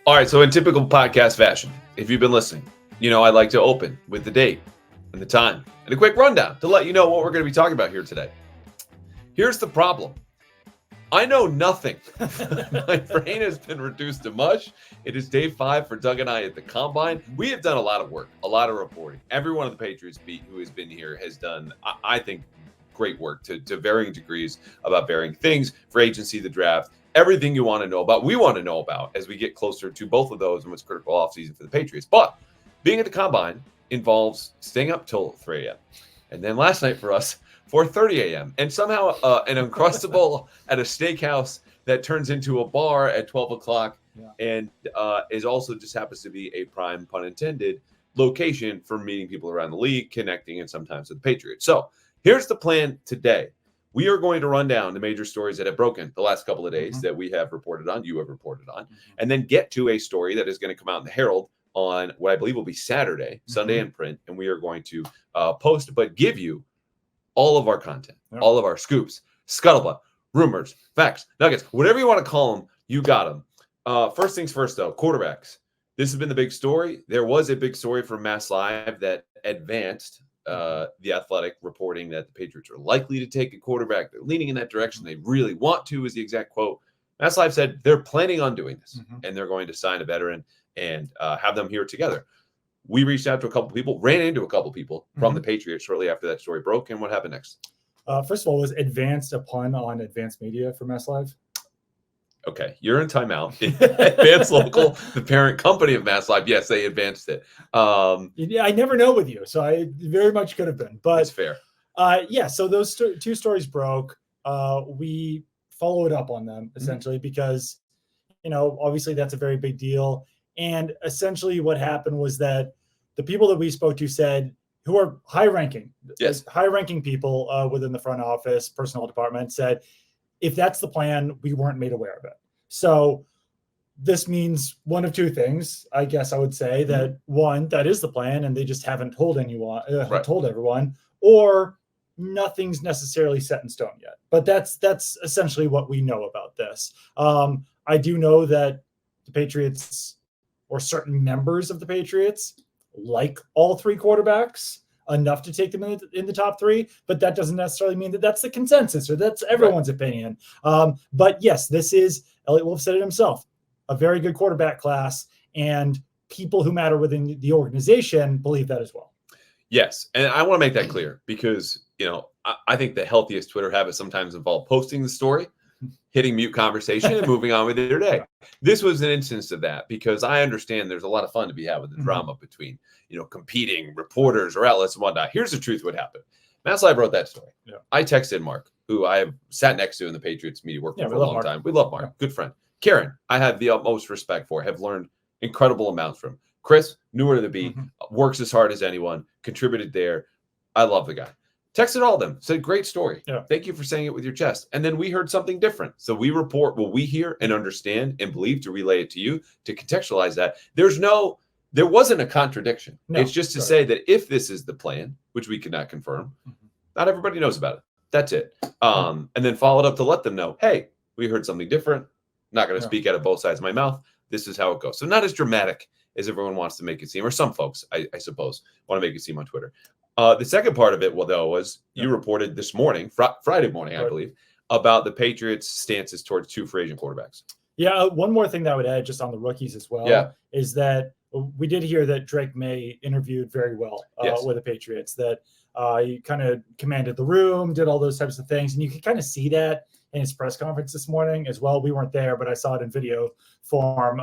All right, so in typical podcast fashion, if you've been listening, you know I like to open with the date and the time and a quick rundown to let you know what we're going to be talking about here today. Here's the problem. I know nothing. My brain has been reduced to mush. It is day 5 for Doug and I at the Combine. We have done a lot of work, a lot of reporting. Everyone on the Patriots beat who has been here has done, I think, great work to varying degrees about varying things for agency, the draft, everything you want to know about, we want to know about as we get closer to both of those and what's critical offseason for the Patriots. But being at the Combine involves staying up till 3 a.m. And then last night for us, 4:30 a.m. And somehow an Uncrustable at a steakhouse that turns into a bar at 12 o'clock and is also just happens to be a prime, pun intended, location for meeting people around the league, connecting, and sometimes with the Patriots. So here's the plan today. We are going to run down the major stories that have broken the last couple of days that we have reported on, you have reported on, and then get to a story that is going to come out in the Herald on what I believe will be Saturday, Sunday in print, and we are going to post, but give you all of our content, all of our scoops, scuttlebutt, rumors, facts, nuggets, whatever you want to call them, you got them. First things first, though, quarterbacks. This has been the big story. There was a big story from Mass Live that advanced the Athletic reporting that the Patriots are likely to take a quarterback. They're leaning in that direction. They really want to, is the exact quote. Mass Live said they're planning on doing this, and they're going to sign a veteran and have them here together. We reached out to a couple people, ran into a couple people from the Patriots shortly after that story broke. And what happened next? First of all, was Advanced a pun on Advanced Media for Mass Live? Okay, you're in timeout. Advanced Local, the parent company of Mass Live. Yes, they advanced it. Yeah, I never know with you, so I very much could have been. But that's fair. Yeah, so those two stories broke. We followed up on them essentially because, you know, obviously that's a very big deal. And essentially what happened was that the people that we spoke to said, who are high-ranking people within the front office, personnel department, said, if that's the plan, we weren't made aware of it. So this means one of two things, I guess I would say, that one, that is the plan, and they just haven't told anyone, told everyone, or nothing's necessarily set in stone yet. But that's essentially what we know about this. I do know that the Patriots, or certain members of the Patriots, like all three quarterbacks enough to take them in the top 3, but that doesn't necessarily mean that that's the consensus or that's everyone's opinion. But yes, this is, Elliot Wolf said it himself, a very good quarterback class, and people who matter within the organization believe that as well. Yes, and I want to make that clear because, you know, I think the healthiest Twitter habits sometimes involve posting the story, hitting mute conversation, and moving on with their day. This was an instance of that because I understand there's a lot of fun to be had with the drama between, you know, competing reporters or outlets and whatnot. Here's the truth: what happened. Mass Live wrote that story. I texted Mark, who I have sat next to in the Patriots media, worked with for a long time. We love Mark, good friend. Karen, I have the utmost respect for, have learned incredible amounts from. Chris, newer to the beat, works as hard as anyone, contributed there. I love the guy. Texted all of them, said, great story. Thank you for saying it with your chest. And then we heard something different. So we report what we hear and understand and believe to relay it to you, to contextualize that. There wasn't a contradiction. It's just to say that if this is the plan, which we cannot confirm, not everybody knows about it. That's it. And then followed up to let them know, hey, we heard something different. Not going to speak out of both sides of my mouth. This is how it goes. So not as dramatic as everyone wants to make it seem, or some folks, I suppose, want to make it seem on Twitter. The second part of it, was you reported this morning, Friday morning, I believe, about the Patriots' stances towards 2 free agent quarterbacks. Yeah, one more thing that I would add just on the rookies as well is that we did hear that Drake May interviewed very well with the Patriots, that he kind of commanded the room, did all those types of things. And you could kind of see that in his press conference this morning as well. We weren't there, but I saw it in video form.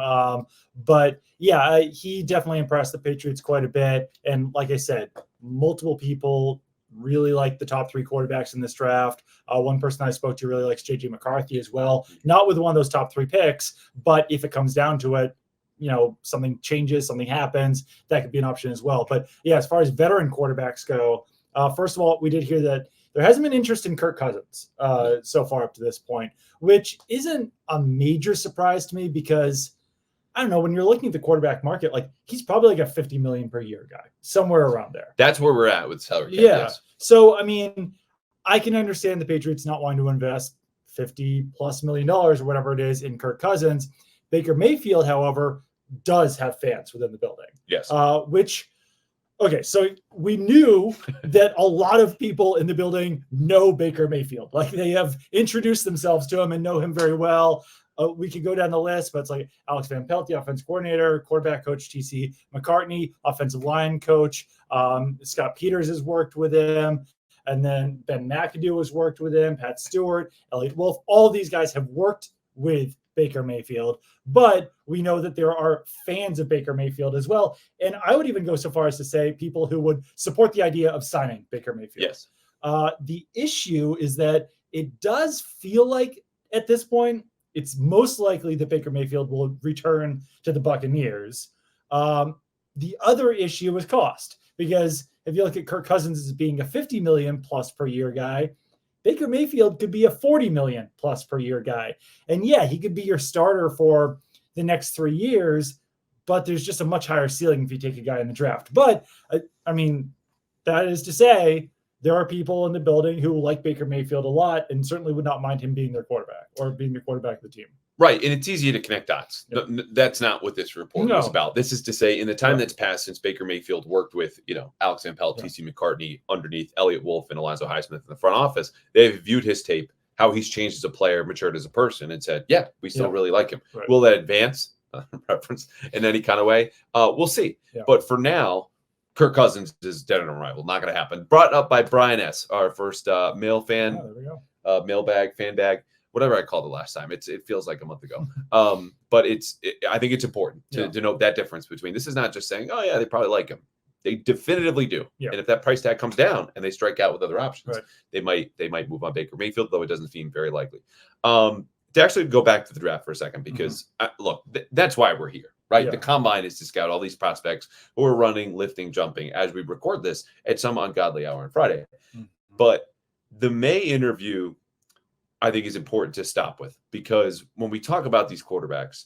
But yeah, he definitely impressed the Patriots quite a bit. And like I said, multiple people really like the top 3 quarterbacks in this draft. One person I spoke to really likes J.J. McCarthy as well. Not with one of those top 3 picks, but if it comes down to it, you know, something changes, something happens, that could be an option as well. But yeah, as far as veteran quarterbacks go, first of all, we did hear that there hasn't been interest in Kirk Cousins so far up to this point, which isn't a major surprise to me because, I don't know, when you're looking at the quarterback market, like he's probably like a $50 million per year guy, somewhere around there. That's where we're at with salary cap. Yeah. So, I mean, I can understand the Patriots not wanting to invest $50+ million or whatever it is in Kirk Cousins. Baker Mayfield, however, does have fans within the building. Yes. Okay, so we knew that a lot of people in the building know Baker Mayfield. Like, they have introduced themselves to him and know him very well. We could go down the list, but it's like Alex Van Pelt, the offense coordinator, quarterback coach TC McCartney, offensive line coach. Scott Peters has worked with him. And then Ben McAdoo has worked with him, Pat Stewart, Elliot Wolf. All of these guys have worked with Baker Mayfield, but we know that there are fans of Baker Mayfield as well. And I would even go so far as to say people who would support the idea of signing Baker Mayfield. Yes. The issue is that it does feel like at this point, it's most likely that Baker Mayfield will return to the Buccaneers. The other issue is cost, because if you look at Kirk Cousins as being a $50 million plus per year guy, Baker Mayfield could be a $40 million plus per year guy. And yeah, he could be your starter for the next 3 years, but there's just a much higher ceiling if you take a guy in the draft. But I mean, that is to say, there are people in the building who like Baker Mayfield a lot and certainly would not mind him being their quarterback or being the quarterback of the team. Right. And it's easy to connect dots. Yep. That's not what this report is about. This is to say, in the time that's passed since Baker Mayfield worked with, Alex Van Pelt, TC McCartney, underneath Elliot Wolf and Alonzo Highsmith in the front office, they've viewed his tape, how he's changed as a player, matured as a person, and said, yeah, we still really like him. Right. Will that advance reference in any kind of way? We'll see. Yeah. But for now, Kirk Cousins is dead on arrival. Not going to happen. Brought up by Brian S., our first mail fan, there we go. Mailbag, fan bag, whatever I called it last time. It feels like a month ago. But I think it's important to note that difference between, this is not just saying, oh yeah, they probably like him. They definitively do. Yeah. And if that price tag comes down and they strike out with other options, they might move on Baker Mayfield, though it doesn't seem very likely. To actually go back to the draft for a second, because look, that's why we're here. Right. Yeah. The combine is to scout all these prospects who are running, lifting, jumping as we record this at some ungodly hour on Friday. But the May interview, I think, is important to stop with, because when we talk about these quarterbacks,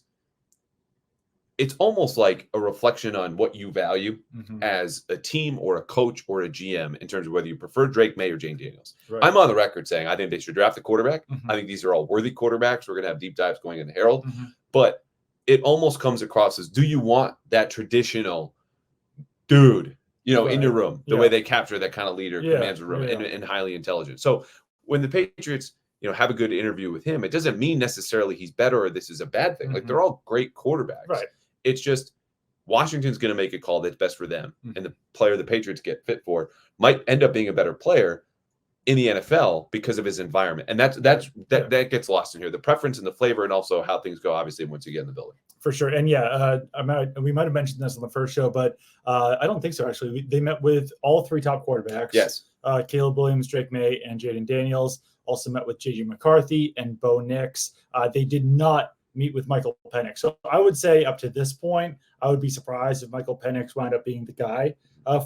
it's almost like a reflection on what you value as a team or a coach or a GM in terms of whether you prefer Drake May or Jane Daniels. Right. I'm on the record saying I think they should draft a quarterback. I think these are all worthy quarterbacks. We're going to have deep dives going in the Herald. But it almost comes across as, do you want that traditional dude, in your room, the way they capture that kind of leader, commands a room, and highly intelligent. So when the Patriots, have a good interview with him, it doesn't mean necessarily he's better or this is a bad thing. Like, they're all great quarterbacks. Right. It's just Washington's going to make a call that's best for them. And the player the Patriots get fit for might end up being a better player in the NFL because of his environment. And that gets lost in here. The preference and the flavor, and also how things go, obviously, once you get in the building. For sure. And we might have mentioned this on the first show, but I don't think so, actually. They met with all three top quarterbacks. Yes. Caleb Williams, Drake May, and Jaden Daniels. Also met with J.J. McCarthy and Bo Nix. They did not meet with Michael Penix. So I would say up to this point, I would be surprised if Michael Penix wound up being the guy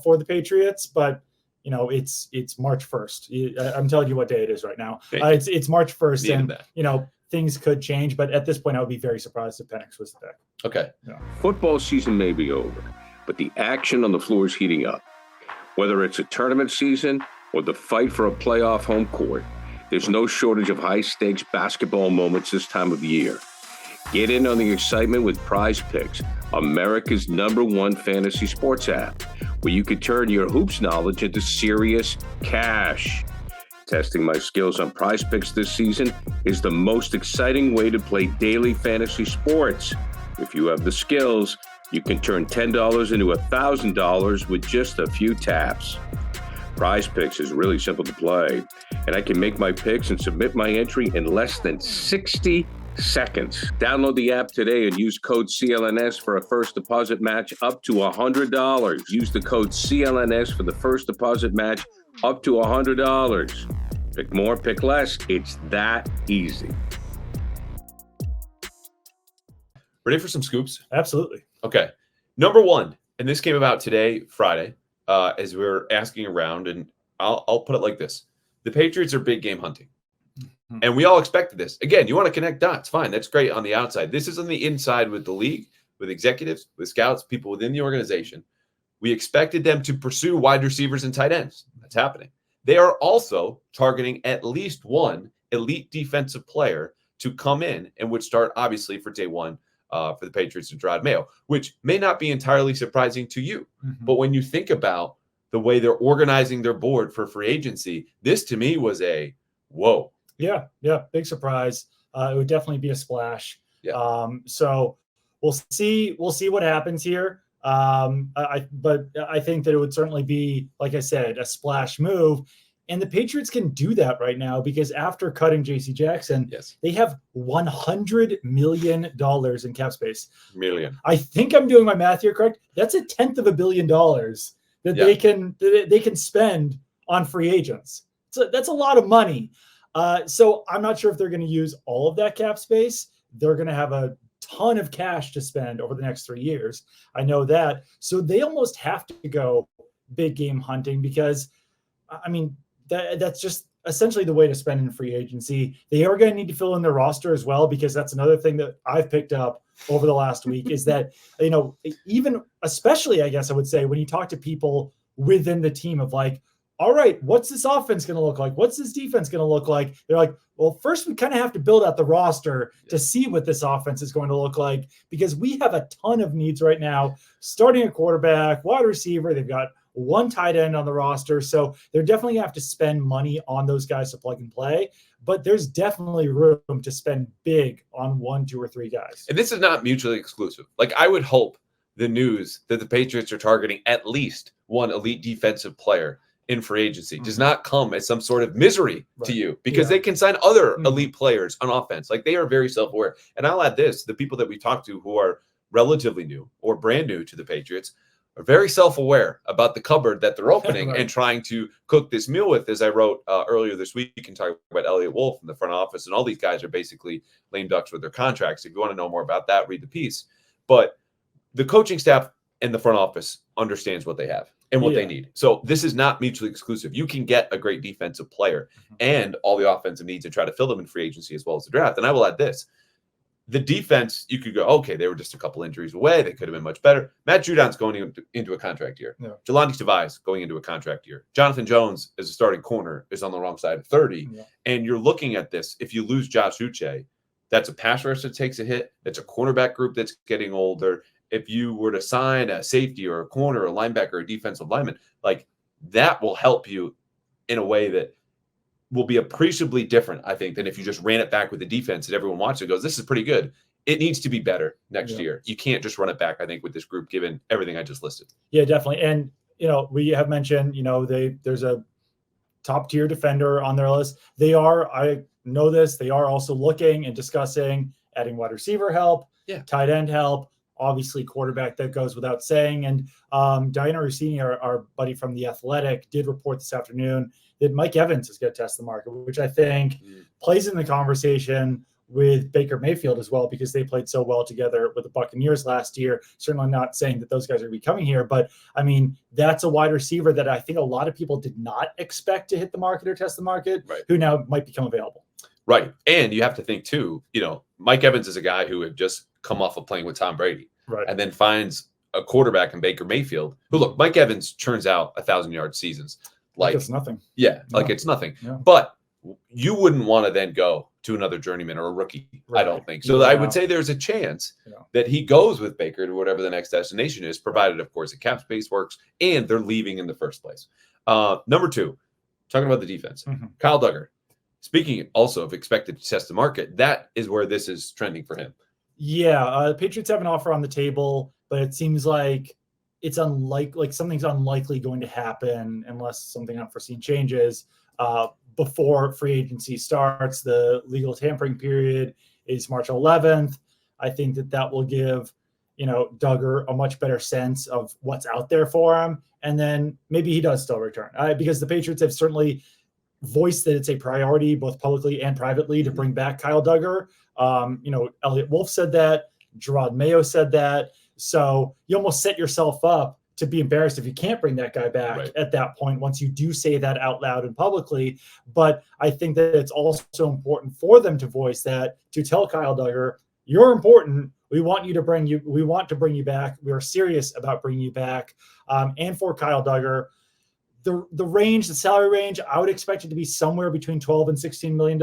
for the Patriots. But it's March 1st. I'm telling you what day it is right now. It's March 1st, and things could change. But at this point, I would be very surprised if Penix was the pick. Okay. Yeah. Football season may be over, but the action on the floor is heating up. Whether it's a tournament season or the fight for a playoff home court, there's no shortage of high-stakes basketball moments this time of year. Get in on the excitement with PrizePicks, America's #1 fantasy sports app, where you can turn your hoops knowledge into serious cash. Testing my skills on PrizePicks this season is the most exciting way to play daily fantasy sports. If you have the skills, you can turn $10 into $1,000 with just a few taps. PrizePicks is really simple to play, and I can make my picks and submit my entry in less than 60 seconds. Download the app today and use code CLNS for a first deposit match up to $100. Use the code CLNS for the first deposit match up to $100. Pick more, pick less. It's that easy. Ready for some scoops? Absolutely. Okay. Number one, and this came about today, Friday, as we were asking around, and I'll put it like this. The Patriots are big game hunting. And we all expected this. Again, you want to connect dots. Fine. That's great on the outside. This is on the inside with the league, with executives, with scouts, people within the organization. We expected them to pursue wide receivers and tight ends. That's happening. They are also targeting at least one elite defensive player to come in and would start, obviously, for day one for the Patriots and Gerard Mayo, which may not be entirely surprising to you. But when you think about the way they're organizing their board for free agency, this to me was a whoa. Yeah, big surprise. It would definitely be a splash. Yeah. So we'll see what happens here. But I think that it would certainly be, like I said, a splash move. And the Patriots can do that right now because after cutting J.C. Jackson, they have $100 million in cap space. I think I'm doing my math here correct. That's $1/10 of $1 billion that they can spend on free agents. So that's a lot of money. So I'm not sure if they're going to use all of that cap space. They're going to have a ton of cash to spend over the next 3 years. I know that. So they almost have to go big game hunting because, I mean, that's just essentially the way to spend in free agency. They are going to need to fill in their roster as well, because that's another thing that I've picked up over the last week is that, even especially, I guess I would say, when you talk to people within the team of like, all right, what's this offense going to look like? What's this defense going to look like? They're like, well, first we kind of have to build out the roster to see what this offense is going to look like, because we have a ton of needs right now, starting a quarterback, wide receiver. They've got one tight end on the roster. So they're definitely have to spend money on those guys to plug and play, but there's definitely room to spend big on 1, 2, or 3 guys. And this is not mutually exclusive. Like, I would hope the news that the Patriots are targeting at least one elite defensive player in free agency does not come as some sort of misery to you, because they can sign other elite players on offense. Like, they are very self-aware. And I'll add this, the people that we talk to who are relatively new or brand new to the Patriots are very self-aware about the cupboard that they're opening and trying to cook this meal with. As I wrote earlier this week, you can talk about Elliot Wolf in the front office, and all these guys are basically lame ducks with their contracts. If you want to know more about that, read the piece. But the coaching staff and the front office understands what they have and what they need. So this is not mutually exclusive. You can get a great defensive player and all the offensive needs and try to fill them in free agency as well as the draft. And I will add this. The defense, you could go, okay, they were just a couple injuries away. They could have been much better. Matt Judon's going into a contract year. Jelani Tavai going into a contract year. Jonathan Jones, as a starting corner, is on the wrong side of 30. And you're looking at this. If you lose Josh Uche, that's a pass rush that takes a hit. That's a cornerback group that's getting older. If you were to sign a safety or a corner or a linebacker or a defensive lineman, like, that will help you in a way that will be appreciably different, I think, than if you just ran it back with the defense and everyone watches it goes, this is pretty good. It needs to be better next year. You can't just run it back, I think, with this group, given everything I just listed. Yeah, definitely. And, we have mentioned, there's a top tier defender on their list. I know this, they are also looking and discussing adding wide receiver help, tight end help, obviously quarterback, that goes without saying. And Diana Rossini, our buddy from The Athletic, did report this afternoon that Mike Evans is going to test the market, which I think plays in the conversation with Baker Mayfield as well, because they played so well together with the Buccaneers last year. Certainly not saying that those guys are going to be coming here, but I mean, that's a wide receiver that I think a lot of people did not expect to hit the market or test the market, who now might become available. Right. And you have to think too, Mike Evans is a guy who had just come off of playing with Tom Brady and then finds a quarterback in Baker Mayfield who, look, Mike Evans churns out 1,000-yard seasons. Like it's nothing. Like it's nothing. But you wouldn't want to then go to another journeyman or a rookie. I don't think so. I would say there's a chance that he goes with Baker to whatever the next destination is, provided, of course, the cap space works and they're leaving in the first place. Number 2, talking about the defense, Kyle Duggar. Speaking also of expected to test the market, that is where this is trending for him. The Patriots have an offer on the table, but it seems like it's something's unlikely going to happen unless something unforeseen changes before free agency starts. The legal tampering period is March 11th. I think that will give, Duggar a much better sense of what's out there for him. And then maybe he does still return because the Patriots have certainly voiced that it's a priority both publicly and privately to bring back Kyle Duggar. Elliot Wolf said that. Gerard Mayo said that. So you almost set yourself up to be embarrassed if you can't bring that guy back at that point, once you do say that out loud and publicly. But I think that it's also important for them to voice that, to tell Kyle Duggar, you're important. We want to bring you back. We are serious about bringing you back. And for Kyle Duggar, the salary range, I would expect it to be somewhere between $12 and $16 million.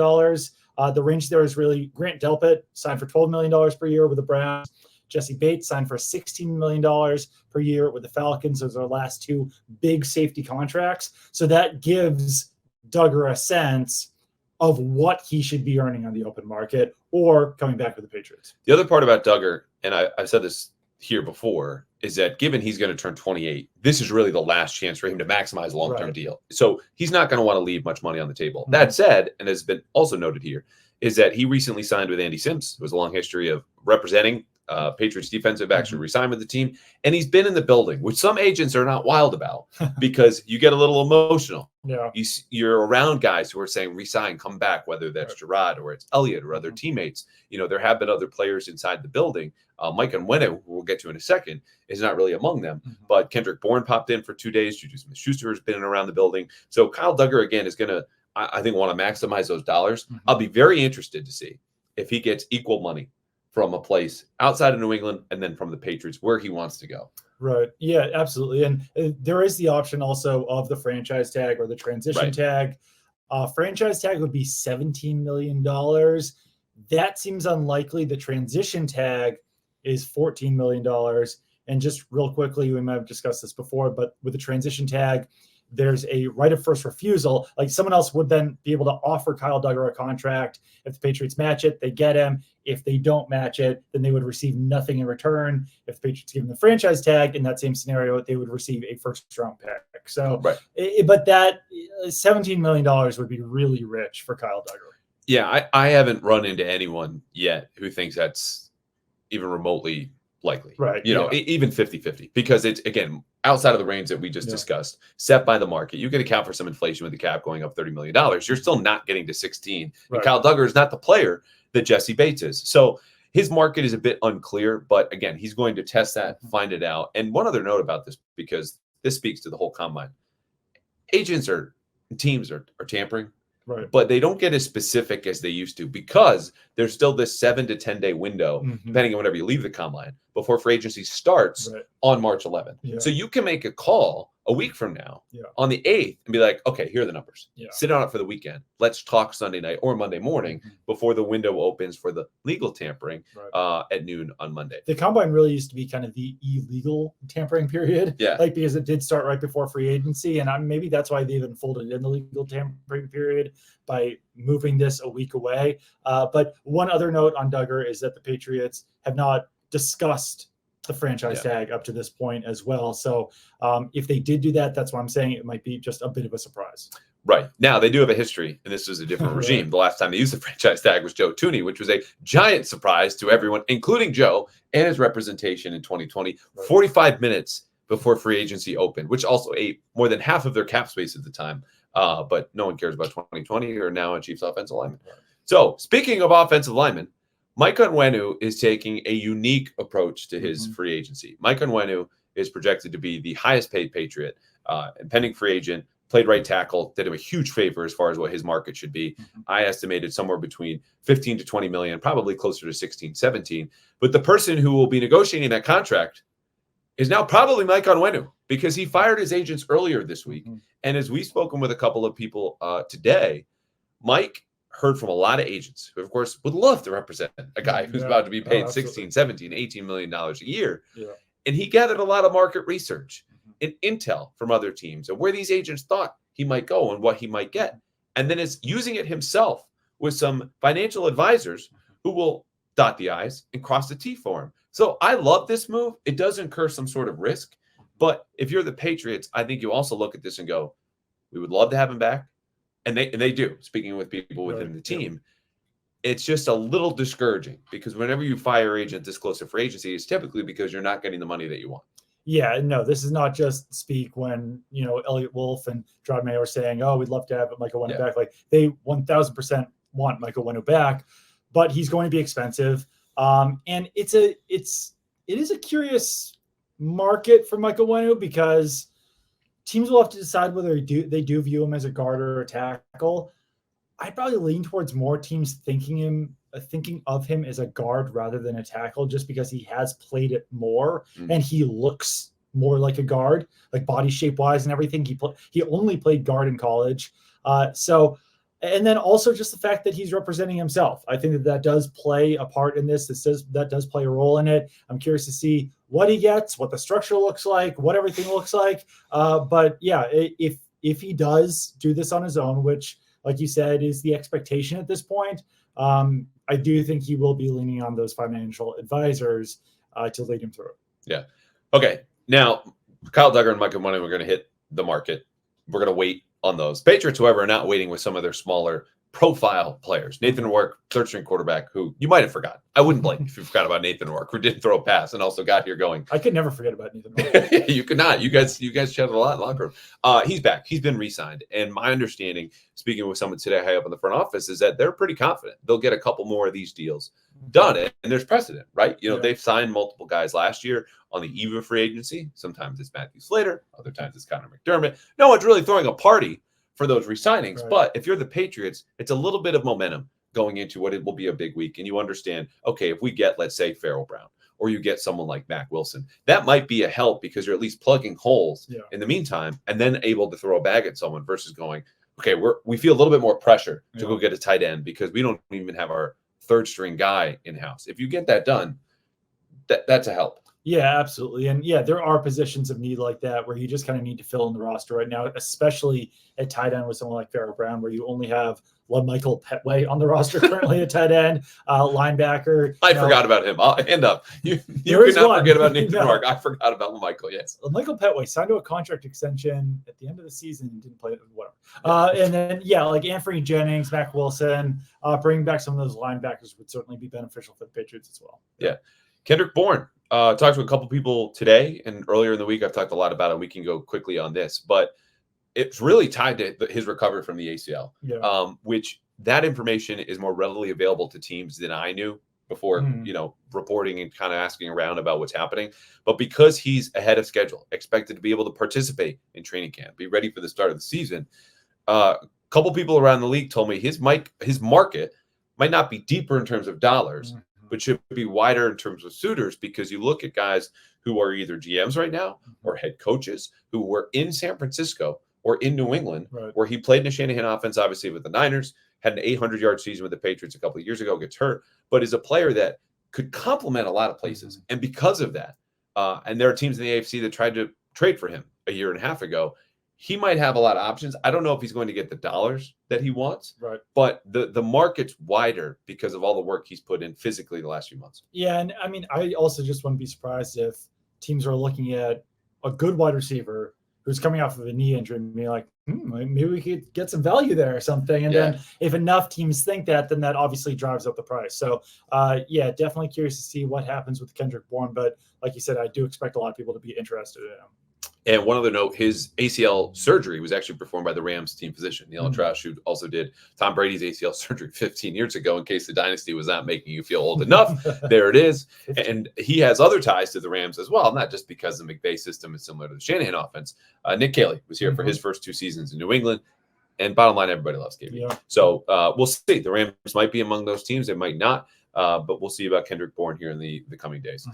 The range there is really Grant Delpit signed for $12 million per year with the Browns. Jesse Bates signed for $16 million per year with the Falcons. Those are our last two big safety contracts. So that gives Duggar a sense of what he should be earning on the open market or coming back with the Patriots. The other part about Duggar, and I've said this here before, is that given he's going to turn 28, this is really the last chance for him to maximize a long-term deal. So he's not going to want to leave much money on the table. Mm-hmm. That said, and has been also noted here, is that he recently signed with Andy Sims, who has a long history of representing Patriots defensive, actually resigned with the team. And he's been in the building, which some agents are not wild about because you get a little emotional. Yeah. You're around guys who are saying resign, come back, whether that's Gerard or it's Elliot or other teammates. You know, there have been other players inside the building. Mike Onwenu, who we'll get to in a second, is not really among them. But Kendrick Bourne popped in for 2 days. Juju Smith-Schuster has been around the building. So Kyle Duggar, again, is going to, I think, want to maximize those dollars. I'll be very interested to see if he gets equal money from a place outside of New England and then from the Patriots where he wants to go. Right. Yeah, absolutely. And there is the option also of the franchise tag or the transition tag. Franchise tag would be $17 million. That seems unlikely. The transition tag is $14 million. And just real quickly, we might have discussed this before, but with the transition tag, there's a right of first refusal. Like someone else would then be able to offer Kyle Duggar a contract. If the Patriots match it, they get him. If they don't match it, then they would receive nothing in return. If the Patriots give him the franchise tag, in that same scenario, they would receive a first-round pick. So, but that $17 million would be really rich for Kyle Duggar. Yeah, I haven't run into anyone yet who thinks that's even remotely likely. Right. You know, even 50-50, because it's, again, outside of the range that we just discussed, set by the market. You can account for some inflation with the cap going up $30 million. You're still not getting to 16. And Kyle Duggar is not the player that Jesse Bates is. So his market is a bit unclear, but again, he's going to test that, find it out. And one other note about this, because this speaks to the whole combine. Agents or teams are tampering. Right. But they don't get as specific as they used to because there's still this 7 to 10 day window, depending on whenever you leave the combine, before free agency starts on March 11th. Yeah. So you can make a call a week from now on the 8th and be like, okay, here are the numbers. Yeah. Sit on it for the weekend. Let's talk Sunday night or Monday morning before the window opens for the legal tampering at noon on Monday. The combine really used to be kind of the illegal tampering period. Yeah. Like because it did start right before free agency. And maybe that's why they even folded in the legal tampering period by moving this a week away. But one other note on Duggar is that the Patriots have not discussed the franchise tag up to this point as well. So if they did do that, that's why I'm saying it might be just a bit of a surprise. Right. Now, they do have a history, and this was a different regime. The last time they used the franchise tag was Joe Tooney, which was a giant surprise to everyone, including Joe and his representation in 2020, 45 minutes before free agency opened, which also ate more than half of their cap space at the time. But no one cares about 2020 or now a Chiefs offensive lineman. So speaking of offensive linemen, Mike Onwenu is taking a unique approach to his free agency. Mike Onwenu is projected to be the highest paid Patriot, and pending free agent, played right tackle, did him a huge favor as far as what his market should be. I estimated somewhere between 15 to 20 million, probably closer to 16, 17. But the person who will be negotiating that contract is now probably Mike Onwenu because he fired his agents earlier this week. And as we've spoken with a couple of people today, Mike heard from a lot of agents who, of course, would love to represent a guy who's about to be paid 16, 17, $18 million a year. And he gathered a lot of market research and intel from other teams and where these agents thought he might go and what he might get. And then is using it himself with some financial advisors who will dot the I's and cross the T for him. So I love this move. It does incur some sort of risk. But if you're the Patriots, I think you also look at this and go, we would love to have him back. And they do, speaking with people within the team. It's just a little discouraging because whenever you fire agent this close to free agency, it's typically because you're not getting the money that you want. Yeah, no, this is not just speak when, Elliot Wolf and Gerard Mayo are saying, oh, we'd love to have Michael Onwenu back. Like they 1,000% want Michael Onwenu back, but he's going to be expensive. And it is a curious market for Michael Onwenu because teams will have to decide whether they do view him as a guard or a tackle. I'd probably lean towards more teams thinking of him as a guard rather than a tackle, just because he has played it more and he looks more like a guard, like body shape wise and everything. He only played guard in college. So And then also just the fact that he's representing himself. I think that does play a part in this. That does play a role in it. I'm curious to see what he gets, what the structure looks like, what everything looks like. But yeah, if he does do this on his own, which, like you said, is the expectation at this point, I do think he will be leaning on those financial advisors to lead him through. Yeah. Okay. Now, Kyle Duggar and Michael Onwenu are going to hit the market. We're going to wait on those. Patriots, however, are not waiting with some of their smaller profile players. Nathan Rourke, third-string quarterback, who you might have forgotten. I wouldn't blame if you forgot about Nathan Rourke, who did throw a pass and also got here going. I could never forget about Nathan Rourke. You could not. You guys chatted a lot in the locker room. He's back. He's been re-signed. And my understanding, speaking with someone today high up in the front office, is that they're pretty confident they'll get a couple more of these deals done. And there's precedent, right? They've signed multiple guys last year on the eve of free agency. Sometimes it's Matthew Slater. Other times it's Connor McDermott. No one's really throwing a party for those re-signings. Right. But if you're the Patriots, it's a little bit of momentum going into what it will be a big week. And you understand, okay, if we get, let's say, Farrell Brown, or you get someone like Mack Wilson, that might be a help because you're at least plugging holes in the meantime and then able to throw a bag at someone versus going, okay, we feel a little bit more pressure to go get a tight end because we don't even have our third string guy in-house. If you get that done, that's a help. Yeah, absolutely. And yeah, there are positions of need like that where you just kind of need to fill in the roster right now, especially at tight end with someone like Farrell Brown, where you only have Michael Petway on the roster currently at tight end, linebacker. I forgot about him. I'll end up. You could not forget about Nathan Rourke. I forgot about Michael, yes. Michael Petway signed to a contract extension at the end of the season and didn't play whatever. And then, like Anthony Jennings, Mack Wilson, bringing back some of those linebackers would certainly be beneficial for the Patriots as well. Yeah. Kendrick Bourne. Talked to a couple people today and earlier in the week. I've talked a lot about it. We can go quickly on this, but it's really tied to his recovery from the ACL, which that information is more readily available to teams than I knew before, reporting and kind of asking around about what's happening. But because he's ahead of schedule, expected to be able to participate in training camp, be ready for the start of the season, a couple people around the league told me his market might not be deeper in terms of dollars, but should be wider in terms of suitors, because you look at guys who are either GMs right now or head coaches who were in San Francisco or in New England, where he played in the Shanahan offense, obviously with the Niners, had an 800-yard season with the Patriots a couple of years ago, gets hurt, but is a player that could complement a lot of places. And because of that, and there are teams in the AFC that tried to trade for him a year and a half ago, he might have a lot of options. I don't know if he's going to get the dollars that he wants, but the market's wider because of all the work he's put in physically the last few months. Yeah, and I mean, I also just wouldn't be surprised if teams are looking at a good wide receiver who's coming off of a knee injury and be like, maybe we could get some value there or something. And then if enough teams think that, then that obviously drives up the price. So, definitely curious to see what happens with Kendrick Bourne. But like you said, I do expect a lot of people to be interested in him. And one other note, his ACL surgery was actually performed by the Rams team physician, Neil Trash, who also did Tom Brady's ACL surgery 15 years ago, in case the dynasty was not making you feel old enough. There it is. And he has other ties to the Rams as well, not just because the McVay system is similar to the Shanahan offense. Nick Caley was here for his first 2 seasons in New England. And bottom line, everybody loves Caley. Yeah. So we'll see. The Rams might be among those teams. They might not. But we'll see about Kendrick Bourne here in the coming days.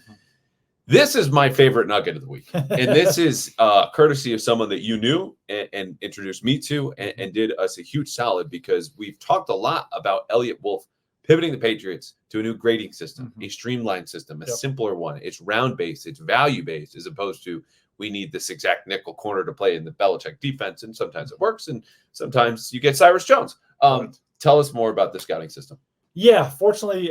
This is my favorite nugget of the week. And this is courtesy of someone that you knew and introduced me to and did us a huge solid, because we've talked a lot about Elliot Wolf pivoting the Patriots to a new grading system, a streamlined system, a simpler one. It's round-based, it's value-based, as opposed to we need this exact nickel corner to play in the Belichick defense. And sometimes it works, and sometimes you get Cyrus Jones. Tell us more about the scouting system. Yeah, fortunately,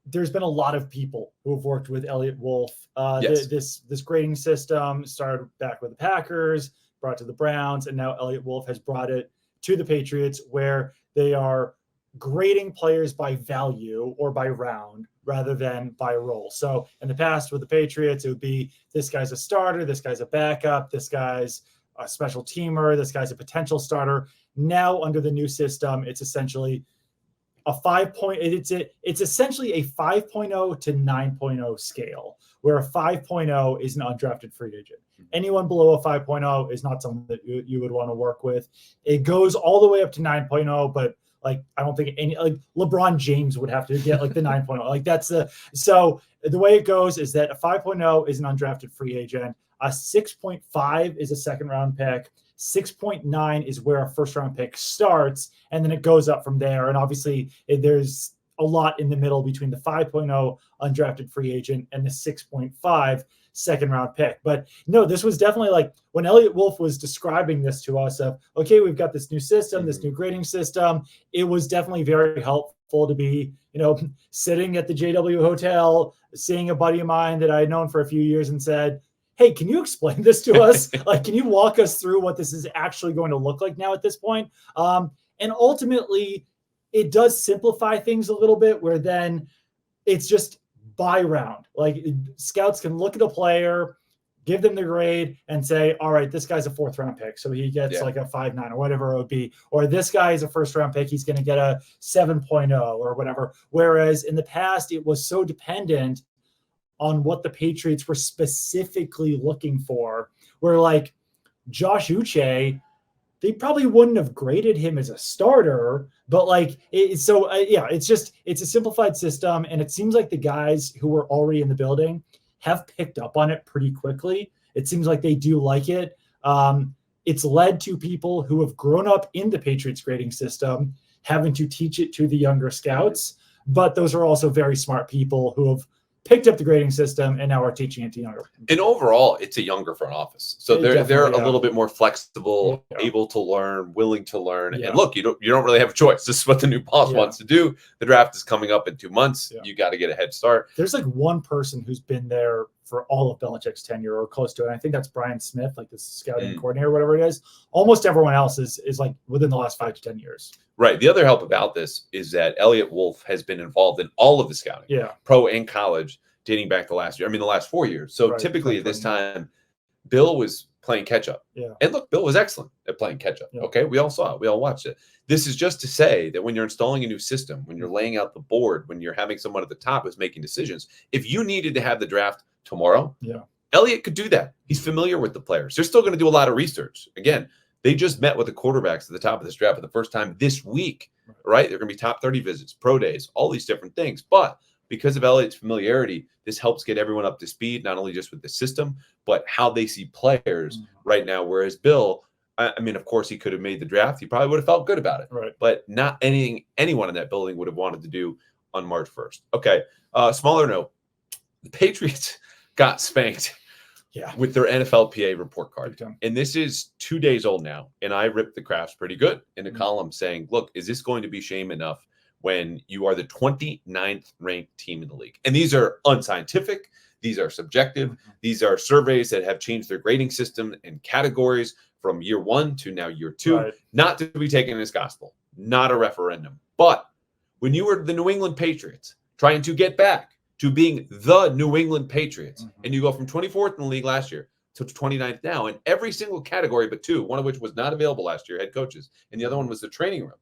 there's been a lot of people who have worked with Elliot Wolf. This grading system started back with the Packers, brought to the Browns, and now Elliot Wolf has brought it to the Patriots, where they are grading players by value or by round rather than by role. So in the past with the Patriots, it would be this guy's a starter, this guy's a backup, this guy's a special teamer, this guy's a potential starter. Now under the new system, it's essentially a 5-point. It's essentially a 5.0 to 9.0 scale, where a 5.0 is an undrafted free agent. Anyone below a 5.0 is not someone that you would want to work with. It goes all the way up to 9.0, but Like, I don't think LeBron James would have to get like the 9.0. Like so the way it goes is that a 5.0 is an undrafted free agent. A 6.5 is a second round pick. 6.9 is where a first round pick starts. And then it goes up from there. And obviously there's a lot in the middle between the 5.0 undrafted free agent and the 6.5 second round pick. But no, this was definitely like when Elliot Wolf was describing this to us of, okay, we've got this new system, this new grading system. It was definitely very helpful to be, sitting at the JW Hotel, seeing a buddy of mine that I had known for a few years and said, hey, can you explain this to us? Like, can you walk us through what this is actually going to look like now at this point? And ultimately, it does simplify things a little bit where then it's just by round. Like, scouts can look at a player, give them the grade and say, all right, this guy's a 4th round pick. So he gets like a 5.9 or whatever it would be. Or this guy is a 1st round pick. He's going to get a 7.0 or whatever. Whereas in the past, it was so dependent on what the Patriots were specifically looking for, where like Josh Uche, they probably wouldn't have graded him as a starter, but like, it's a simplified system. And it seems like the guys who were already in the building have picked up on it pretty quickly. It seems like they do like it. It's led to people who have grown up in the Patriots grading system having to teach it to the younger scouts, but those are also very smart people who have picked up the grading system and now are teaching it to younger people. And overall, it's a younger front office. So they're a little bit more flexible, able to learn, willing to learn. And look, you don't really have a choice. This is what the new boss wants to do. The draft is coming up in 2 months. You got to get a head start. There's like one person who's been there for all of Belichick's tenure or close to it. And I think that's Brian Smith, like the scouting coordinator, whatever it is. Almost everyone else is like within the last 5 to 10 years. Right. The other help about this is that Elliot Wolf has been involved in all of the scouting, pro and college, dating back to last year. I mean, the last 4 years. So typically at this time, Bill was playing catch up. And look, Bill was excellent at playing catch up. Okay. We all saw it. We all watched it. This is just to say that when you're installing a new system, when you're laying out the board, when you're having someone at the top who's making decisions, if you needed to have the draft tomorrow, Elliot could do that. He's familiar with the players. They're still going to do a lot of research. Again, they just met with the quarterbacks at the top of this draft for the first time this week, right? They're going to be top 30 visits, pro days, all these different things. But because of Elliot's familiarity, this helps get everyone up to speed, not only just with the system, but how they see players right now. Whereas Bill, I mean, of course, he could have made the draft. He probably would have felt good about it. Right. But not anyone in that building would have wanted to do on March 1st. Okay. Smaller note, the Patriots got spanked with their NFLPA report card. And this is 2 days old now. And I ripped the Crafts pretty good in a column saying, look, is this going to be shame enough when you are the 29th ranked team in the league? And these are unscientific. These are subjective. These are surveys that have changed their grading system and categories from year 1 to now year 2, not to be taken as gospel, not a referendum. But when you were the New England Patriots trying to get back to being the New England Patriots, and you go from 24th in the league last year to 29th now in every single category but 2, one of which was not available last year, head coaches, and the other one was the training room.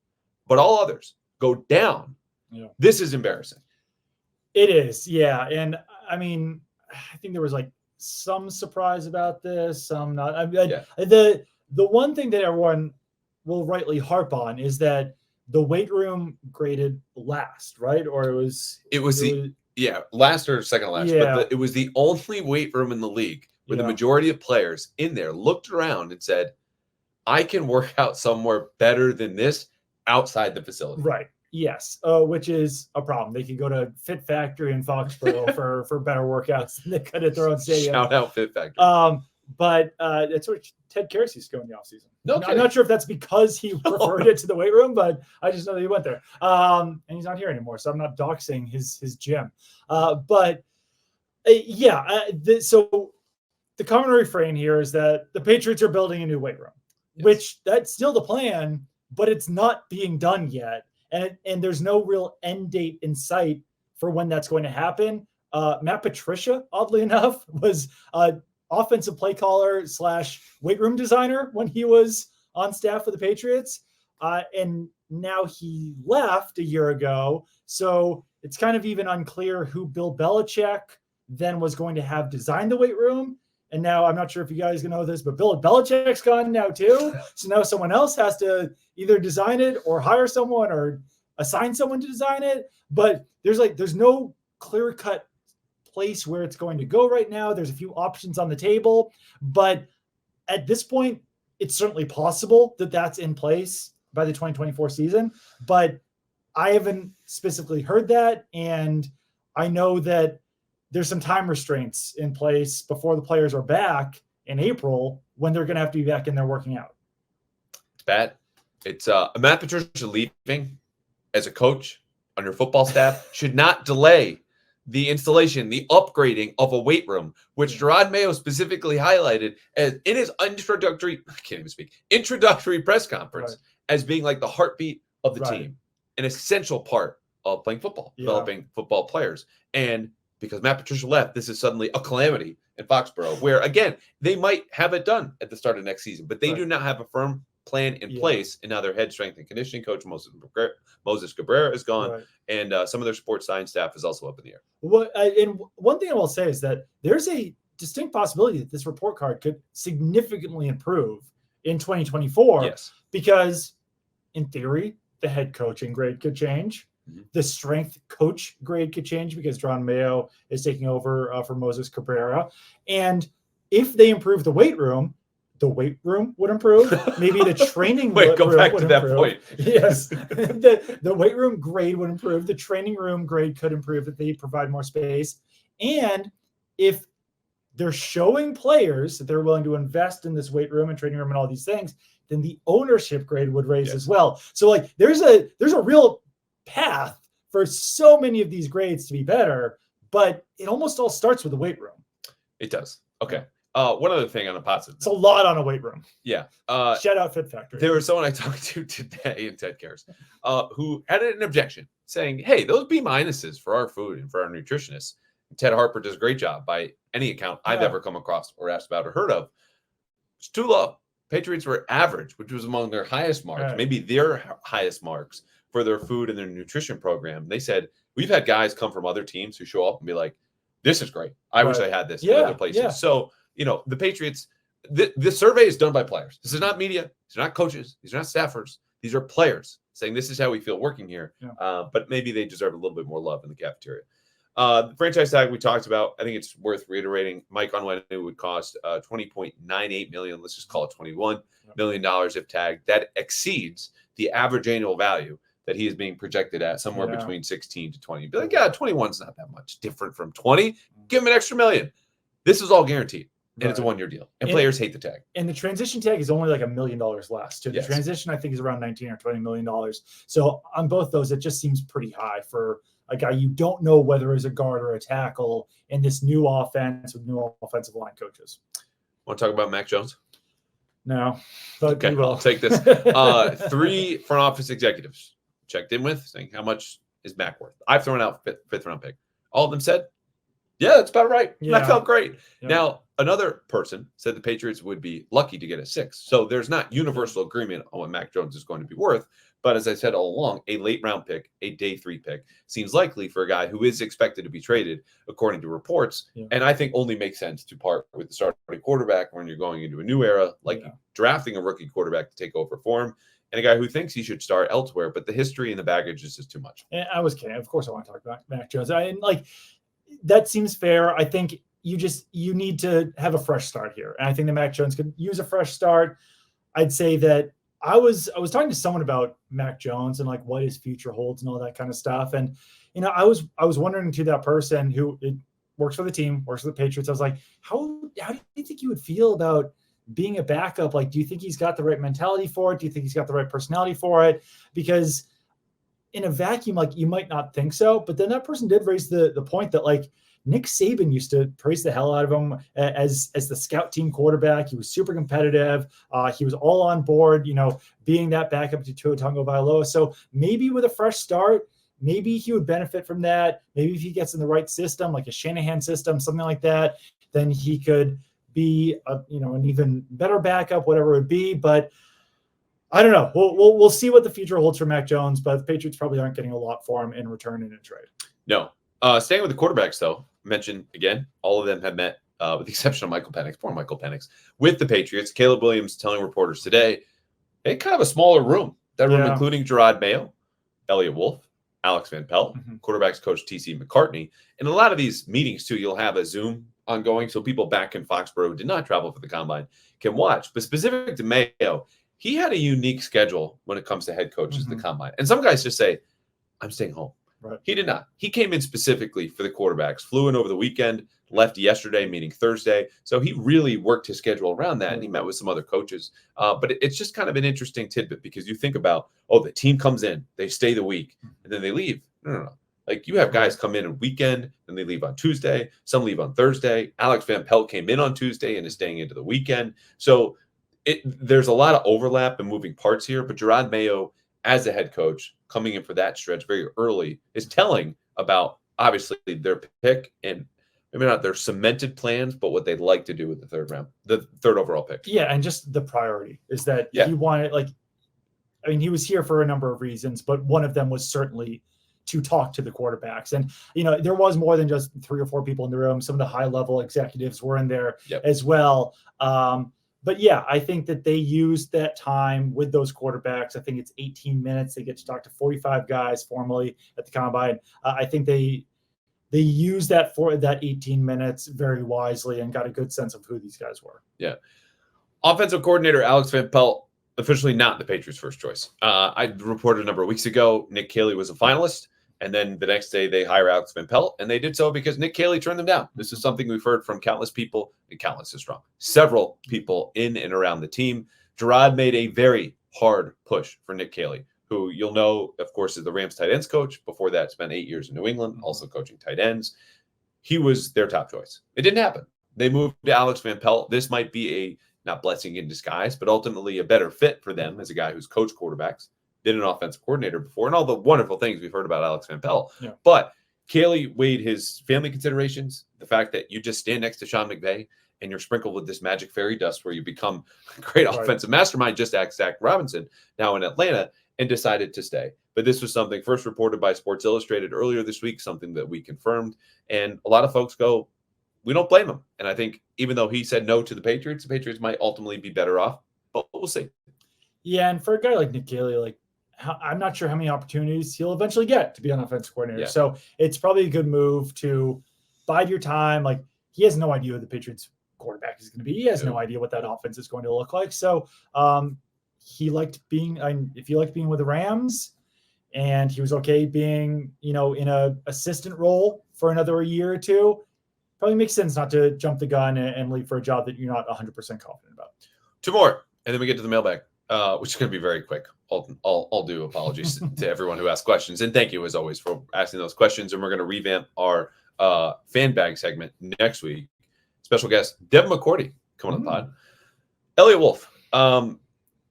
But all others go down. This is embarrassing. It is. Yeah. And I mean, I think there was like some surprise about this, some not. The one thing that everyone will rightly harp on is that the weight room graded last, right? Or it was last or second to last. But it was the only weight room in the league where the majority of players in there looked around and said, I can work out somewhere better than this outside the facility. Right. Yes. Which is a problem. They can go to Fit Factory in Foxborough for better workouts than they could at their own stadium. Shout out Fit Factory. But that's where Ted Karras used to go in the offseason. No, I'm not sure if that's because he preferred it to the weight room, but I just know that he went there. And he's not here anymore, so I'm not doxing his gym. So the common refrain here is that the Patriots are building a new weight room, which that's still the plan, but it's not being done yet. And there's no real end date in sight for when that's going to happen. Matt Patricia, oddly enough, was offensive play caller / weight room designer when he was on staff with the Patriots. And now he left a year ago. So it's kind of even unclear who Bill Belichick then was going to have designed the weight room And now I'm not sure if you guys know this, but Bill Belichick's gone now too. So now someone else has to either design it or hire someone or assign someone to design it. But there's no clear-cut place where it's going to go right now. There's a few options on the table, but at this point, it's certainly possible that that's in place by the 2024 season. But I haven't specifically heard that, and I know that there's some time restraints in place before the players are back in April when they're going to have to be back in there working out. It's bad. It's Matt Patricia leaving as a coach on your football staff should not delay the installation, the upgrading of a weight room, which Gerard Mayo specifically highlighted as in his introductory press conference as being like the heartbeat of the team, an essential part of playing football, developing football players. And because Matt Patricia left, this is suddenly a calamity in Foxborough, where, again, they might have it done at the start of next season, but they do not have a firm plan in place. And now their head strength and conditioning coach, Moses Cabrera, is gone, and some of their sports science staff is also up in the air. And one thing I will say is that there's a distinct possibility that this report card could significantly improve in 2024. Yes. Because, in theory, the head coaching grade could change. The strength coach grade could change because John Mayo is taking over for Moses Cabrera. And if they improve the weight room would improve. Maybe the training Wait, go back to that improve. point. Yes. The weight room grade would improve. The training room grade could improve if they provide more space. And if they're showing players that they're willing to invest in this weight room and training room and all these things, then the ownership grade would raise as well. So like there's a real path for so many of these grades to be better, but it almost all starts with the weight room. It does. Okay. One other thing on a positive. It's a lot on a weight room. Yeah. Shout out Fit Factory. There was someone I talked to today in Ted Cares who had an objection saying, hey, those B minuses for our food and for our nutritionists, Ted Harper does a great job by any account I've ever come across or asked about or heard of. It's too low. Patriots were average, which was among their highest marks, maybe their highest marks for their food and their nutrition program. They said, we've had guys come from other teams who show up and be like, this is great. I wish I had this in other places. Yeah. So, the Patriots, the survey is done by players. This is not media. These are not coaches. These are not staffers. These are players saying this is how we feel working here. Yeah. But maybe they deserve a little bit more love in the cafeteria. The franchise tag we talked about, I think it's worth reiterating. Mike Onwenu would cost $20.98 million. Let's just call it $21 million if tagged. That exceeds the average annual value that he is being projected at, somewhere between 16 to 20. You'd be like, 21's not that much different from 20. Give him an extra $1 million. This is all guaranteed. And it's a one-year deal. And players hate the tag. And the transition tag is only like $1 million less. So the transition, I think, is around $19 or $20 million. So on both those, it just seems pretty high for a guy you don't know whether is a guard or a tackle in this new offense with new offensive line coaches. Want to talk about Mac Jones? No, but okay, I'll take this. 3 front office executives checked in with saying, how much is Mac worth? I've thrown out fifth round pick. All of them said, yeah, that's about right. Yeah. That felt great. Yeah. Now, another person said the Patriots would be lucky to get a 6. So there's not universal agreement on what Mac Jones is going to be worth. But as I said all along, a late round pick, a day 3 pick, seems likely for a guy who is expected to be traded, according to reports. Yeah. And I think only makes sense to part with the starting quarterback when you're going into a new era, like drafting a rookie quarterback to take over for him, and a guy who thinks he should start elsewhere. But the history and the baggage is just too much. And I was kidding. Of course I want to talk about Mac Jones. That seems fair. I think you need to have a fresh start here. And I think that Mac Jones could use a fresh start. I'd say that I was talking to someone about Mac Jones and like what his future holds and all that kind of stuff. And, I was wondering to that person who works for the team, works for the Patriots. I was like, how do you think you would feel about being a backup? Like, do you think he's got the right mentality for it? Do you think he's got the right personality for it? Because in a vacuum, like you might not think so, but then that person did raise the point that like Nick Saban used to praise the hell out of him as the scout team quarterback. He was super competitive. He was all on board, being that backup to Tua Tagovailoa. So maybe with a fresh start, maybe he would benefit from that. Maybe if he gets in the right system, like a Shanahan system, something like that, then he could be an even better backup, whatever it would be. But I don't know. We'll see what the future holds for Mac Jones, but the Patriots probably aren't getting a lot for him in return in a trade. No. Staying with the quarterbacks, though, mentioned again, all of them have met with the exception of Michael Penix, poor Michael Penix, with the Patriots. Caleb Williams telling reporters today, kind of a smaller room. That room including Gerard Mayo, Elliot Wolf, Alex Van Pelt, quarterbacks coach T.C. McCartney. And a lot of these meetings, too, you'll have a Zoom ongoing, so people back in Foxborough who did not travel for the Combine can watch. But specific to Mayo, he had a unique schedule when it comes to head coaches at the Combine. And some guys just say, I'm staying home. Right. He did not. He came in specifically for the quarterbacks, flew in over the weekend, left yesterday, meaning Thursday. So he really worked his schedule around that, and he met with some other coaches. But it's just kind of an interesting tidbit because you think about, the team comes in, they stay the week, and then they leave. No. Like you have guys come in on weekend, and they leave on Tuesday. Some leave on Thursday. Alex Van Pelt came in on Tuesday and is staying into the weekend. So there's a lot of overlap and moving parts here. But Gerard Mayo, as a head coach, coming in for that stretch very early, is telling about obviously their pick and maybe not their cemented plans, but what they'd like to do with the third overall pick. Yeah, and just the priority is that he wanted, he was here for a number of reasons, but one of them was certainly to talk to the quarterbacks. And, there was more than just 3 or 4 people in the room. Some of the high-level executives were in there as well. But yeah, I think that they used that time with those quarterbacks. I think it's 18 minutes. They get to talk to 45 guys formally at the Combine. I think they used that for that 18 minutes very wisely and got a good sense of who these guys were. Yeah. Offensive coordinator Alex Van Pelt, officially not the Patriots' first choice. I reported a number of weeks ago, Nick Caley was a finalist. And then the next day they hire Alex Van Pelt, and they did so because Nick Caley turned them down. This is something we've heard from countless people, and countless is strong, several people in and around the team. Gerard made a very hard push for Nick Caley, who you'll know, of course, is the Rams tight ends coach. Before that, spent 8 years in New England, also coaching tight ends. He was their top choice. It didn't happen. They moved to Alex Van Pelt. This might be a not blessing in disguise, but ultimately a better fit for them as a guy who's coached quarterbacks, did an offensive coordinator before, and all the wonderful things we've heard about Alex Van Pelt. Yeah. But Caley weighed his family considerations, the fact that you just stand next to Sean McVay and you're sprinkled with this magic fairy dust where you become a great offensive mastermind, just ask Zach Robinson now in Atlanta, and decided to stay. But this was something first reported by Sports Illustrated earlier this week, something that we confirmed. And a lot of folks go, we don't blame him. And I think even though he said no to the Patriots might ultimately be better off, but we'll see. Yeah, and for a guy like Nick Caley, I'm not sure how many opportunities he'll eventually get to be an offensive coordinator. Yeah. So it's probably a good move to bide your time. He has no idea who the Patriots quarterback is going to be. He has no idea what that offense is going to look like. So he liked being, if you liked being with the Rams and he was okay being, in a assistant role for another year or two, probably makes sense not to jump the gun and leave for a job that you're not 100% confident about. 2 more, and then we get to the mailbag, which is going to be very quick. I'll do apologies to everyone who asked questions. And thank you, as always, for asking those questions. And we're going to revamp our fan bag segment next week. Special guest, Devin McCourty, coming on the pod. Elliot Wolf.